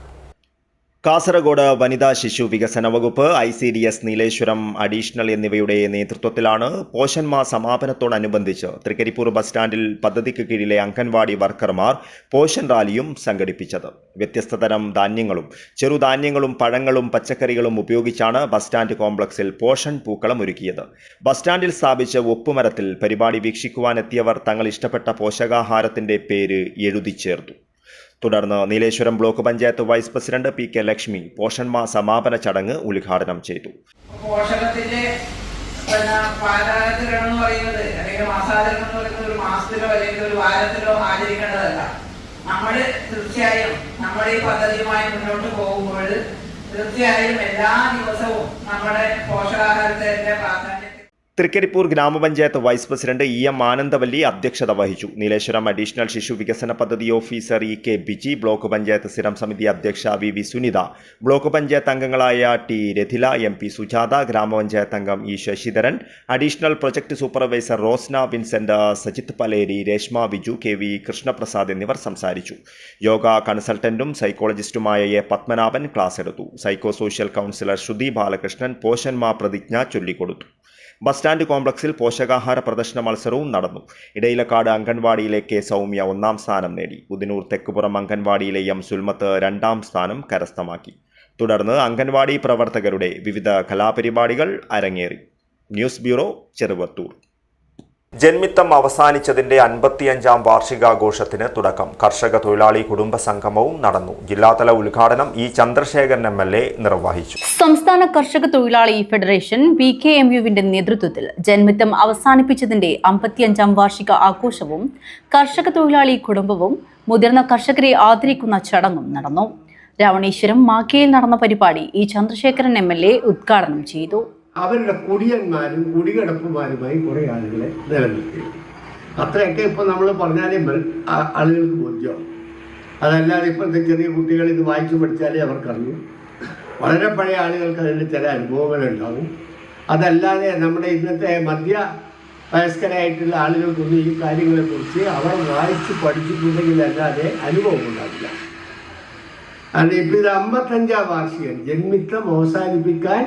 കാസർഗോഡ് വനിതാ ശിശു വികസന വകുപ്പ്, ICDS നീലേശ്വരം അഡീഷണൽ എന്നിവയുടെ നേതൃത്വത്തിലാണ് പോഷൻ മാ സമാപനത്തോടനുബന്ധിച്ച് തൃക്കരിപ്പൂർ ബസ് സ്റ്റാൻഡിൽ പദ്ധതിക്ക് കീഴിലെ അംഗൻവാടി വർക്കർമാർ പോഷൻ റാലിയും സംഘടിപ്പിച്ചത്. വ്യത്യസ്ത തരം ധാന്യങ്ങളും ചെറുധാന്യങ്ങളും പഴങ്ങളും പച്ചക്കറികളും ഉപയോഗിച്ചാണ് ബസ് സ്റ്റാൻഡ് കോംപ്ലക്സിൽ പോഷൻ പൂക്കളം ഒരുക്കിയത്. ബസ് സ്റ്റാൻഡിൽ സ്ഥാപിച്ച ഒപ്പുമരത്തിൽ പരിപാടി വീക്ഷിക്കുവാനെത്തിയവർ തങ്ങൾ ഇഷ്ടപ്പെട്ട പോഷകാഹാരത്തിന്റെ പേര് എഴുതി ചേർത്തു. തുടർന്ന് Nileshwaram block panchayat vice president PK Lakshmi Poshan Maah സമാപന ചടങ്ങ് ഉദ്ഘാടനം ചെയ്തു. പോഷകത്തിന്റെ പാരായണം എന്ന് പറയുന്നത് അല്ലെങ്കിൽ മാസാചരണം എന്ന് പറയുന്നത് ഒരു മാസത്തിലോ അല്ലെങ്കിൽ ഒരു വാരത്തിലോ ആചരിക്കേണ്ടതല്ല. നമ്മൾ തീർച്ചയായും നമ്മൾ ഈ പദ്ധതിയുമായി മുന്നോട്ട് പോകുമ്പോൾ തീർച്ചയായും എല്ലാ ദിവസവും നമ്മുടെ പോഷകാഹാരത്തിന്റെ പ്രാധാന്യം. തൃക്കരിപ്പൂർ ഗ്രാമപഞ്ചായത്ത് വൈസ് പ്രസിഡന്റ് EM ആനന്ദവല്ലി അധ്യക്ഷത വഹിച്ചു. നീലേശ്വരം അഡീഷണൽ ശിശു വികസന പദ്ധതി officer EK Biji, block panchayat സ്ഥിരം സമിതി അധ്യക്ഷ VV സുനിത, ബ്ലോക്ക് പഞ്ചായത്ത് അംഗങ്ങളായ T രഥില, MP സുജാത, ഗ്രാമപഞ്ചായത്ത് അംഗം E Sasidharan, additional project supervisor Rosna Vincent, Sajith Paleri, Reshma Viju, KV Krishnaprasad എന്നിവർ സംസാരിച്ചു. യോഗ കൺസൾട്ടന്റും സൈക്കോളജിസ്റ്റുമായ A പത്മനാഭൻ ക്ലാസ് എടുത്തു. സൈക്കോ സോഷ്യൽ കൗൺസിലർ ശ്രുതി ബാലകൃഷ്ണൻ പോഷൻ മാ പ്രതിജ്ഞ ചൊല്ലിക്കൊടുത്തു. ബസ് സ്റ്റാൻഡ് കോംപ്ലക്സിൽ പോഷകാഹാര പ്രദർശന മത്സരവും നടന്നു. ഇടയിലക്കാട് അംഗൻവാടിയിലെ K സൗമ്യ 1ാം സ്ഥാനം നേടി. ഉദിനൂർ തെക്കുപുറം അംഗൻവാടിയിലെ M സുൽമത്ത് 2ാം സ്ഥാനം കരസ്ഥമാക്കി. തുടർന്ന് അംഗൻവാടി പ്രവർത്തകരുടെ വിവിധ കലാപരിപാടികൾ അരങ്ങേറി. News bureau, Cheruvathur. ജന്മിത്തം അവസാനിച്ചതിന്റെ 55ാം വാർഷികാഘോഷത്തിന് തുടക്കം. കർഷക തൊഴിലാളി കുടുംബ സംഗമവും നടന്നു. ജില്ലാതല ഉദ്ഘാടനം E ചന്ദ്രശേഖരൻ MLA നിർവഹിച്ചു. സംസ്ഥാന കർഷക തൊഴിലാളി ഫെഡറേഷൻ BKMUവിന്റെ നേതൃത്വത്തിൽ ജന്മിത്തം അവസാനിപ്പിച്ചതിന്റെ 55ാം വാർഷിക ആഘോഷവും കർഷക തൊഴിലാളി കുടുംബവും മുതിർന്ന കർഷകരെ ആദരിക്കുന്ന ചടങ്ങും നടന്നു. രാവണേശ്വരം മാക്കയിൽ നടന്ന പരിപാടി E ചന്ദ്രശേഖരൻ MLA ഉദ്ഘാടനം ചെയ്തു. അവരുടെ കുടിയന്മാരും കുടികിടപ്പുമാരുമായി കുറേ ആളുകളെ നിലനിർത്തി. അത്രയൊക്കെ ഇപ്പോൾ നമ്മൾ പറഞ്ഞാലേ ആളുകൾക്ക് ബോധ്യമാവും. അതല്ലാതെ ഇപ്പോഴത്തെ ചെറിയ കുട്ടികൾ ഇത് വായിച്ചു പഠിച്ചാലേ അവർക്കറിയും. വളരെ പഴയ ആളുകൾക്ക് അതിൻ്റെ ചില അനുഭവങ്ങളുണ്ടാവും. അതല്ലാതെ നമ്മുടെ ഇന്നത്തെ മധ്യ വയസ്കരായിട്ടുള്ള ആളുകൾക്കൊന്നും ഈ കാര്യങ്ങളെക്കുറിച്ച് അവർ വായിച്ച് പഠിച്ചിട്ടുണ്ടെങ്കിലല്ലാതെ അനുഭവം ഉണ്ടാവില്ല. കാരണം ഇപ്പോൾ ഇത് 55ാം വാർഷികം ജന്മിത്തം അവസാനിപ്പിക്കാൻ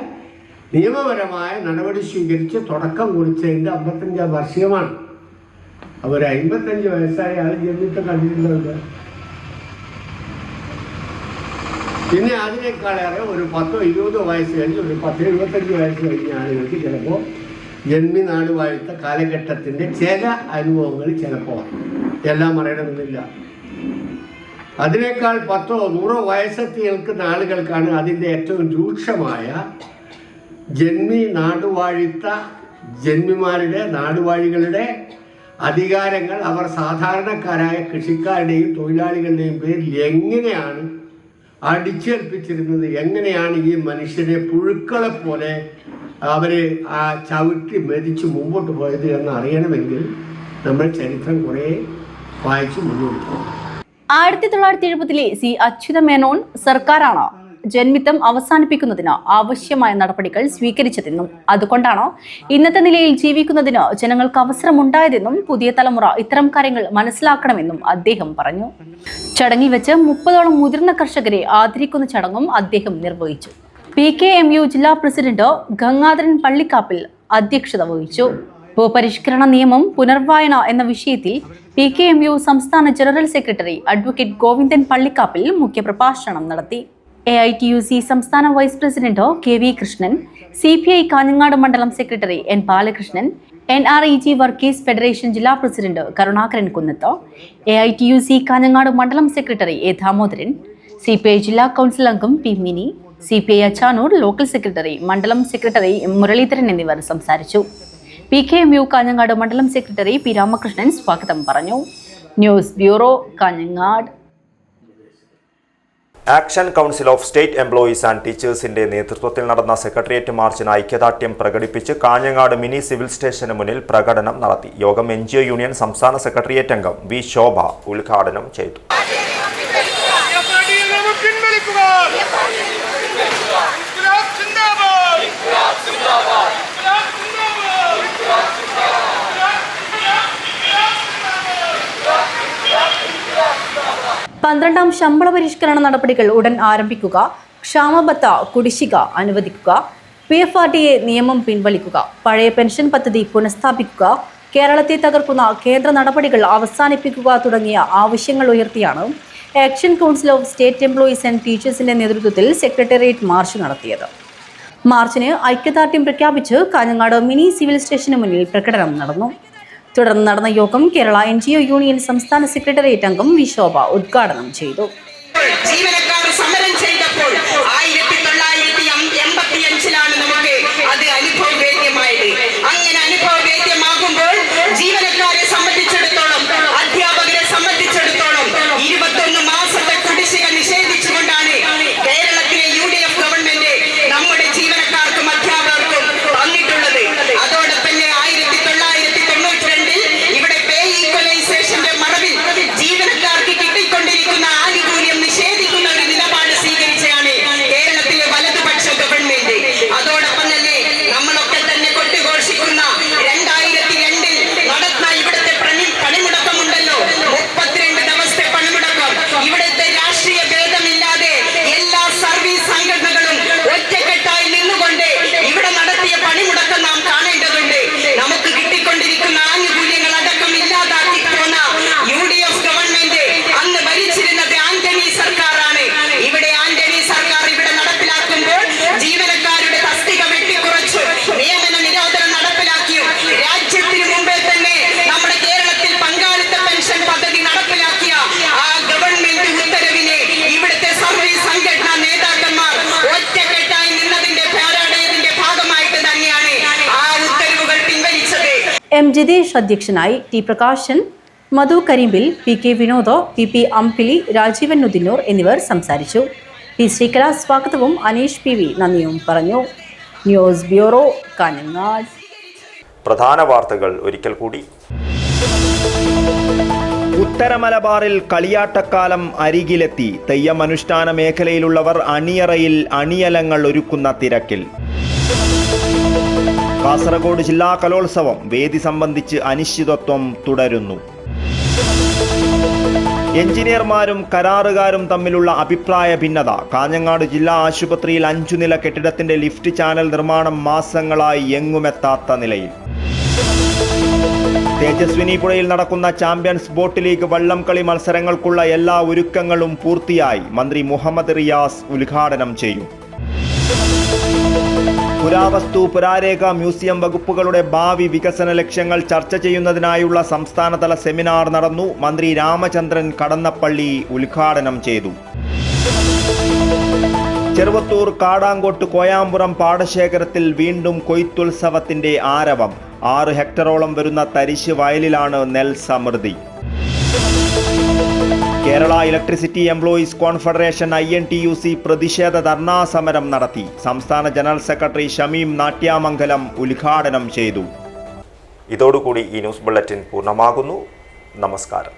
നിയമപരമായ നടപടി സ്വീകരിച്ച് തുടക്കം കുറിച്ചതിൻ്റെ 55ാം വാർഷികമാണ്. അവർ 55 വയസ്സായ ആൾ ജന്മിത്തം കണ്ടിട്ടുണ്ടാവില്ല. പിന്നെ അതിനേക്കാളേറെ ഒരു 10-20 വയസ്സ് കഴിഞ്ഞ് ഒരു 10-75 വയസ്സ് കഴിഞ്ഞ ആളുകൾക്ക് ചിലപ്പോൾ ജന്മി നാടുവാഴ്ത്ത കാലഘട്ടത്തിൻ്റെ ചില അനുഭവങ്ങൾ ചിലപ്പോൾ എല്ലാം അറിയണമെന്നില്ല. അതിനേക്കാൾ 10-100 വയസ്സെത്തി നിൽക്കുന്ന ആളുകൾക്കാണ് അതിൻ്റെ ഏറ്റവും രൂക്ഷമായ ജന്മി നാടുവാഴിത്ത ജന്മിമാരുടെ നാടുവാഴികളുടെ അധികാരങ്ങൾ അവർ സാധാരണക്കാരായ കൃഷിക്കാരുടെയും തൊഴിലാളികളുടെയും പേരിൽ എങ്ങനെയാണ് അടിച്ചേൽപ്പിച്ചിരുന്നത്, എങ്ങനെയാണ് ഈ മനുഷ്യരെ പുഴുക്കളെ പോലെ അവർ ആ ചവിട്ടി മെതിച്ച് മുമ്പോട്ട് പോയത് എന്ന് അറിയണമെങ്കിൽ നമ്മൾ ചരിത്രം കുറേ വായിച്ച് മുന്നോട്ട് പോകും. 1970-ലെ C അച്യുതമേനോൻ സർക്കാരാണ് ജന്മിത്തം അവസാനിപ്പിക്കുന്നതിന് ആവശ്യമായ നടപടികൾ സ്വീകരിച്ചതെന്നും അതുകൊണ്ടാണ് ഇന്നത്തെ നിലയിൽ ജീവിക്കുന്നതിന് ജനങ്ങൾക്ക് അവസരമുണ്ടായതെന്നും പുതിയ തലമുറ ഇത്തരം കാര്യങ്ങൾ മനസ്സിലാക്കണമെന്നും അദ്ദേഹം പറഞ്ഞു. ചടങ്ങിൽ വെച്ച് 30ഓളം മുതിർന്ന കർഷകരെ ആദരിക്കുന്ന ചടങ്ങും അദ്ദേഹം നിർവഹിച്ചു. PKMU ജില്ലാ പ്രസിഡന്റ് ഗംഗാധരൻ പള്ളിക്കാപ്പിൽ അധ്യക്ഷത വഹിച്ചു. ഭൂപരിഷ്കരണ നിയമം പുനർവായന എന്ന വിഷയത്തിൽ PKMU സംസ്ഥാന general secretary advocate Govindan Pallikkappil മുഖ്യപ്രഭാഷണം നടത്തി. AITUC സംസ്ഥാന vice president KV Krishnan, CPI Kanhangad മണ്ഡലം secretary N Balakrishnan, NREG workers federation ജില്ലാ പ്രസിഡന്റ് കരുണാകരൻ കുന്നത്ത്, AITUC കാഞ്ഞങ്ങാട് മണ്ഡലം സെക്രട്ടറി A ദാമോദരൻ, CPI ജില്ലാ കൗൺസിൽ അംഗം P Mini, CPI Achanur local secretary മണ്ഡലം സെക്രട്ടറി M മുരളീധരൻ എന്നിവർ സംസാരിച്ചു. PKMU കാഞ്ഞങ്ങാട് മണ്ഡലം സെക്രട്ടറി P രാമകൃഷ്ണൻ സ്വാഗതം പറഞ്ഞു. News bureau, Kanhangad. Action council of state employees and ടീച്ചേഴ്സിന്റെ നേതൃത്വത്തിൽ നടന്ന സെക്രട്ടേറിയറ്റ് മാർച്ചിന് ഐക്യദാർഢ്യം പ്രകടിപ്പിച്ച് കാഞ്ഞങ്ങാട് മിനി സിവിൽ സ്റ്റേഷന് മുന്നിൽ പ്രകടനം നടത്തി. യോഗം NGO യൂണിയൻ സംസ്ഥാന സെക്രട്ടേറിയറ്റ് അംഗം V ശോഭ ഉദ്ഘാടനം ചെയ്തു. പന്ത്രണ്ടാം ശമ്പള പരിഷ്കരണ നടപടികൾ ഉടൻ ആരംഭിക്കുക, ക്ഷാമബത്ത കുടിശ്ശിക അനുവദിക്കുക, PFRDA നിയമം പിൻവലിക്കുക, പഴയ പെൻഷൻ പദ്ധതി പുനഃസ്ഥാപിക്കുക, കേരളത്തെ തകർക്കുന്ന കേന്ദ്ര നടപടികൾ അവസാനിപ്പിക്കുക തുടങ്ങിയ ആവശ്യങ്ങൾ ഉയർത്തിയാണ് action council of state employees and ടീച്ചേഴ്സിന്റെ നേതൃത്വത്തിൽ സെക്രട്ടേറിയറ്റ് മാർച്ച് നടത്തിയത്. മാർച്ചിന് ഐക്യദാർഢ്യം പ്രഖ്യാപിച്ച് കാഞ്ഞങ്ങാട് മിനി സിവിൽ സ്റ്റേഷന് മുന്നിൽ പ്രകടനം നടന്നു. തുടർന്ന് നടന്ന യോഗം കേരള NGO യൂണിയൻ സംസ്ഥാന സെക്രട്ടേറിയറ്റ് അംഗം വി ശോഭ ഉദ്ഘാടനം ചെയ്തു. ജീവനക്കാർ സമരം ചെയ്തപ്പോൾ 1985 നമുക്ക് അത് അനുഭവവേദ്യമായത്. അങ്ങനെ അനുഭവവേദ്യമാകുമ്പോൾ ജീവനക്കാരെ സംബന്ധിച്ചിടത്തോളം, അധ്യാപകരെ സംബന്ധിച്ചിടത്തോളം 21 മാസത്തെ കുടിശ്ശിക നിഷേധിച്ചുകൊണ്ടാണ് കേരളത്തിലെ UDF ഗവൺമെന്റ് നമ്മുടെ ജീവനക്കാർക്കും അധ്യാപകർക്കും തന്നിട്ടുള്ളത്. അതോടൊപ്പം 1992 ഇവിടെ പേ ഈക്വലൈസേഷന്റെ മറവിൽ ജീവനക്കാർക്ക് കിട്ടിക്കൊണ്ടിരിക്കുന്ന ആനുകൂല്യം നിഷേധിക്കുന്ന ഒരു നിലപാട് സ്വീകരിച്ചാണ് കേരളത്തിലെ വലതുപക്ഷ ഗവൺമെന്റ്. അതോടൊപ്പം തന്നെ നമ്മളൊക്കെ തന്നെ കൊട്ടിഘോഷിക്കുന്ന 2002 നടന്ന ഇവിടുത്തെ പണിമുടക്കമുണ്ടല്ലോ, 32 ദിവസത്തെ പണിമുടക്കം. ഇവിടുത്തെ രാഷ്ട്രീയ ഭേദമില്ലാതെ എല്ലാ സർവീസ് സംഘടനകളും ഒറ്റക്കെട്ടായി നിന്നുകൊണ്ട് ഇവിടെ നടത്തിയ പണിമുടക്കം നാം കാണേണ്ടതുണ്ട്. നമുക്ക് കിട്ടിക്കൊണ്ടിരിക്കുന്ന ആനുകൂല്യങ്ങൾ അടക്കം ഇല്ലാതാക്കി പോന്ന UDF ഗവൺമെന്റ് അന്ന് ഭരിച്ചിരുന്നത് ആന്റണി സർക്കാരാണ്. ഇവിടെ ആന്റണി സർക്കാർ ഇവിടെ നടപ്പിലാക്കുമ്പോൾ ജീവനക്കാരുടെ തസ്തിക വെട്ടിക്കുറച്ചു, നിയമന നിരോധനം നടപ്പിലാക്കിയും രാജ്യത്തിന് മുമ്പേ തന്നെ നമ്മുടെ കേരളത്തിൽ പങ്കാളിത്ത പെൻഷൻ പദ്ധതി നടപ്പിലാക്കിയ ആ ഗവൺമെന്റ് ഉത്തരവിനെ ഇവിടുത്തെ സർവീസ് സംഘടനാ നേതാക്കന്മാർ ഒറ്റക്കെട്ടായി നിന്നതിന്റെ പോരാടത്തിന്റെ ഭാഗമായിട്ട് തന്നെയാണ് ആ ഉത്തരവുകൾ പിൻവലിച്ചത്. M. ജിതേഷ് അധ്യക്ഷനായി, T. പ്രകാശൻ, മധു കരിമ്പിൽ, PK വിനോദ്, PP അമ്പിളി, രാജീവൻ നുദിന്നൂർ എന്നിവർ സംസാരിച്ചു. P. ശ്രീകല സ്വാഗതവും അനീഷ് PV നന്ദിയും പറഞ്ഞു. News bureau, Kanhangad. പ്രധാന വാർത്തകൾ ഒരിക്കൽ കൂടി. ഉത്തര മലബാറിൽ കളിയാട്ടക്കാലം അരികിലെത്തി. തെയ്യം അനുഷ്ഠാന മേഖലയിലുള്ളവർ അണിയറയിൽ അണിയലങ്ങൾ ഒരുക്കുന്ന തിരക്കിൽ. കാസർഗോഡ് ജില്ലാ കലോത്സവം വേദി സംബന്ധിച്ച് അനിശ്ചിതത്വം തുടരുന്നു. എഞ്ചിനീയർമാരും കരാറുകാരും തമ്മിലുള്ള അഭിപ്രായ ഭിന്നത. കാഞ്ഞങ്ങാട് ജില്ലാ ആശുപത്രിയിൽ 5 നില കെട്ടിടത്തിന്റെ ലിഫ്റ്റ് ചാനൽ നിർമ്മാണം മാസങ്ങളായി എങ്ങുമെത്താത്ത നിലയിൽ. തേജസ്വിനി പുഴയിൽ നടക്കുന്ന ചാമ്പ്യൻസ് ബോട്ട് ലീഗ് വള്ളംകളി മത്സരങ്ങൾക്കുള്ള എല്ലാ ഒരുക്കങ്ങളും പൂർത്തിയായി. മന്ത്രി മുഹമ്മദ് റിയാസ് ഉദ്ഘാടനം ചെയ്യും. പുരാവസ്തു പുരാരേഖ മ്യൂസിയം വകുപ്പുകളുടെ ഭാവി വികസന ലക്ഷ്യങ്ങൾ ചർച്ച ചെയ്യുന്നതിനായുള്ള സംസ്ഥാനതല സെമിനാർ നടന്നു. മന്ത്രി രാമചന്ദ്രൻ കടന്നപ്പള്ളി ഉദ്ഘാടനം ചെയ്തു. ചെറുവത്തൂർ കാടാങ്കോട്ട് കോയാമ്പുറം പാടശേഖരത്തിൽ വീണ്ടും കൊയ്ത്തുത്സവത്തിന്റെ ആരവം. 6 ഹെക്ടറോളം വരുന്ന തരിശ് വയലിലാണ് നെൽ സമൃദ്ധി. Kerala electricity employees confederation INTUC പ്രതിഷേധ ധർണാ സമരം നടത്തി. സംസ്ഥാന ജനറൽ സെക്രട്ടറി ഷമീം നാട്യാമംഗലം ഉദ്ഘാടനം ചെയ്തു. ഇതോടുകൂടി ഈ ന്യൂസ് ബുള്ളറ്റിൻ പൂർണ്ണമാകുന്നു. നമസ്കാരം.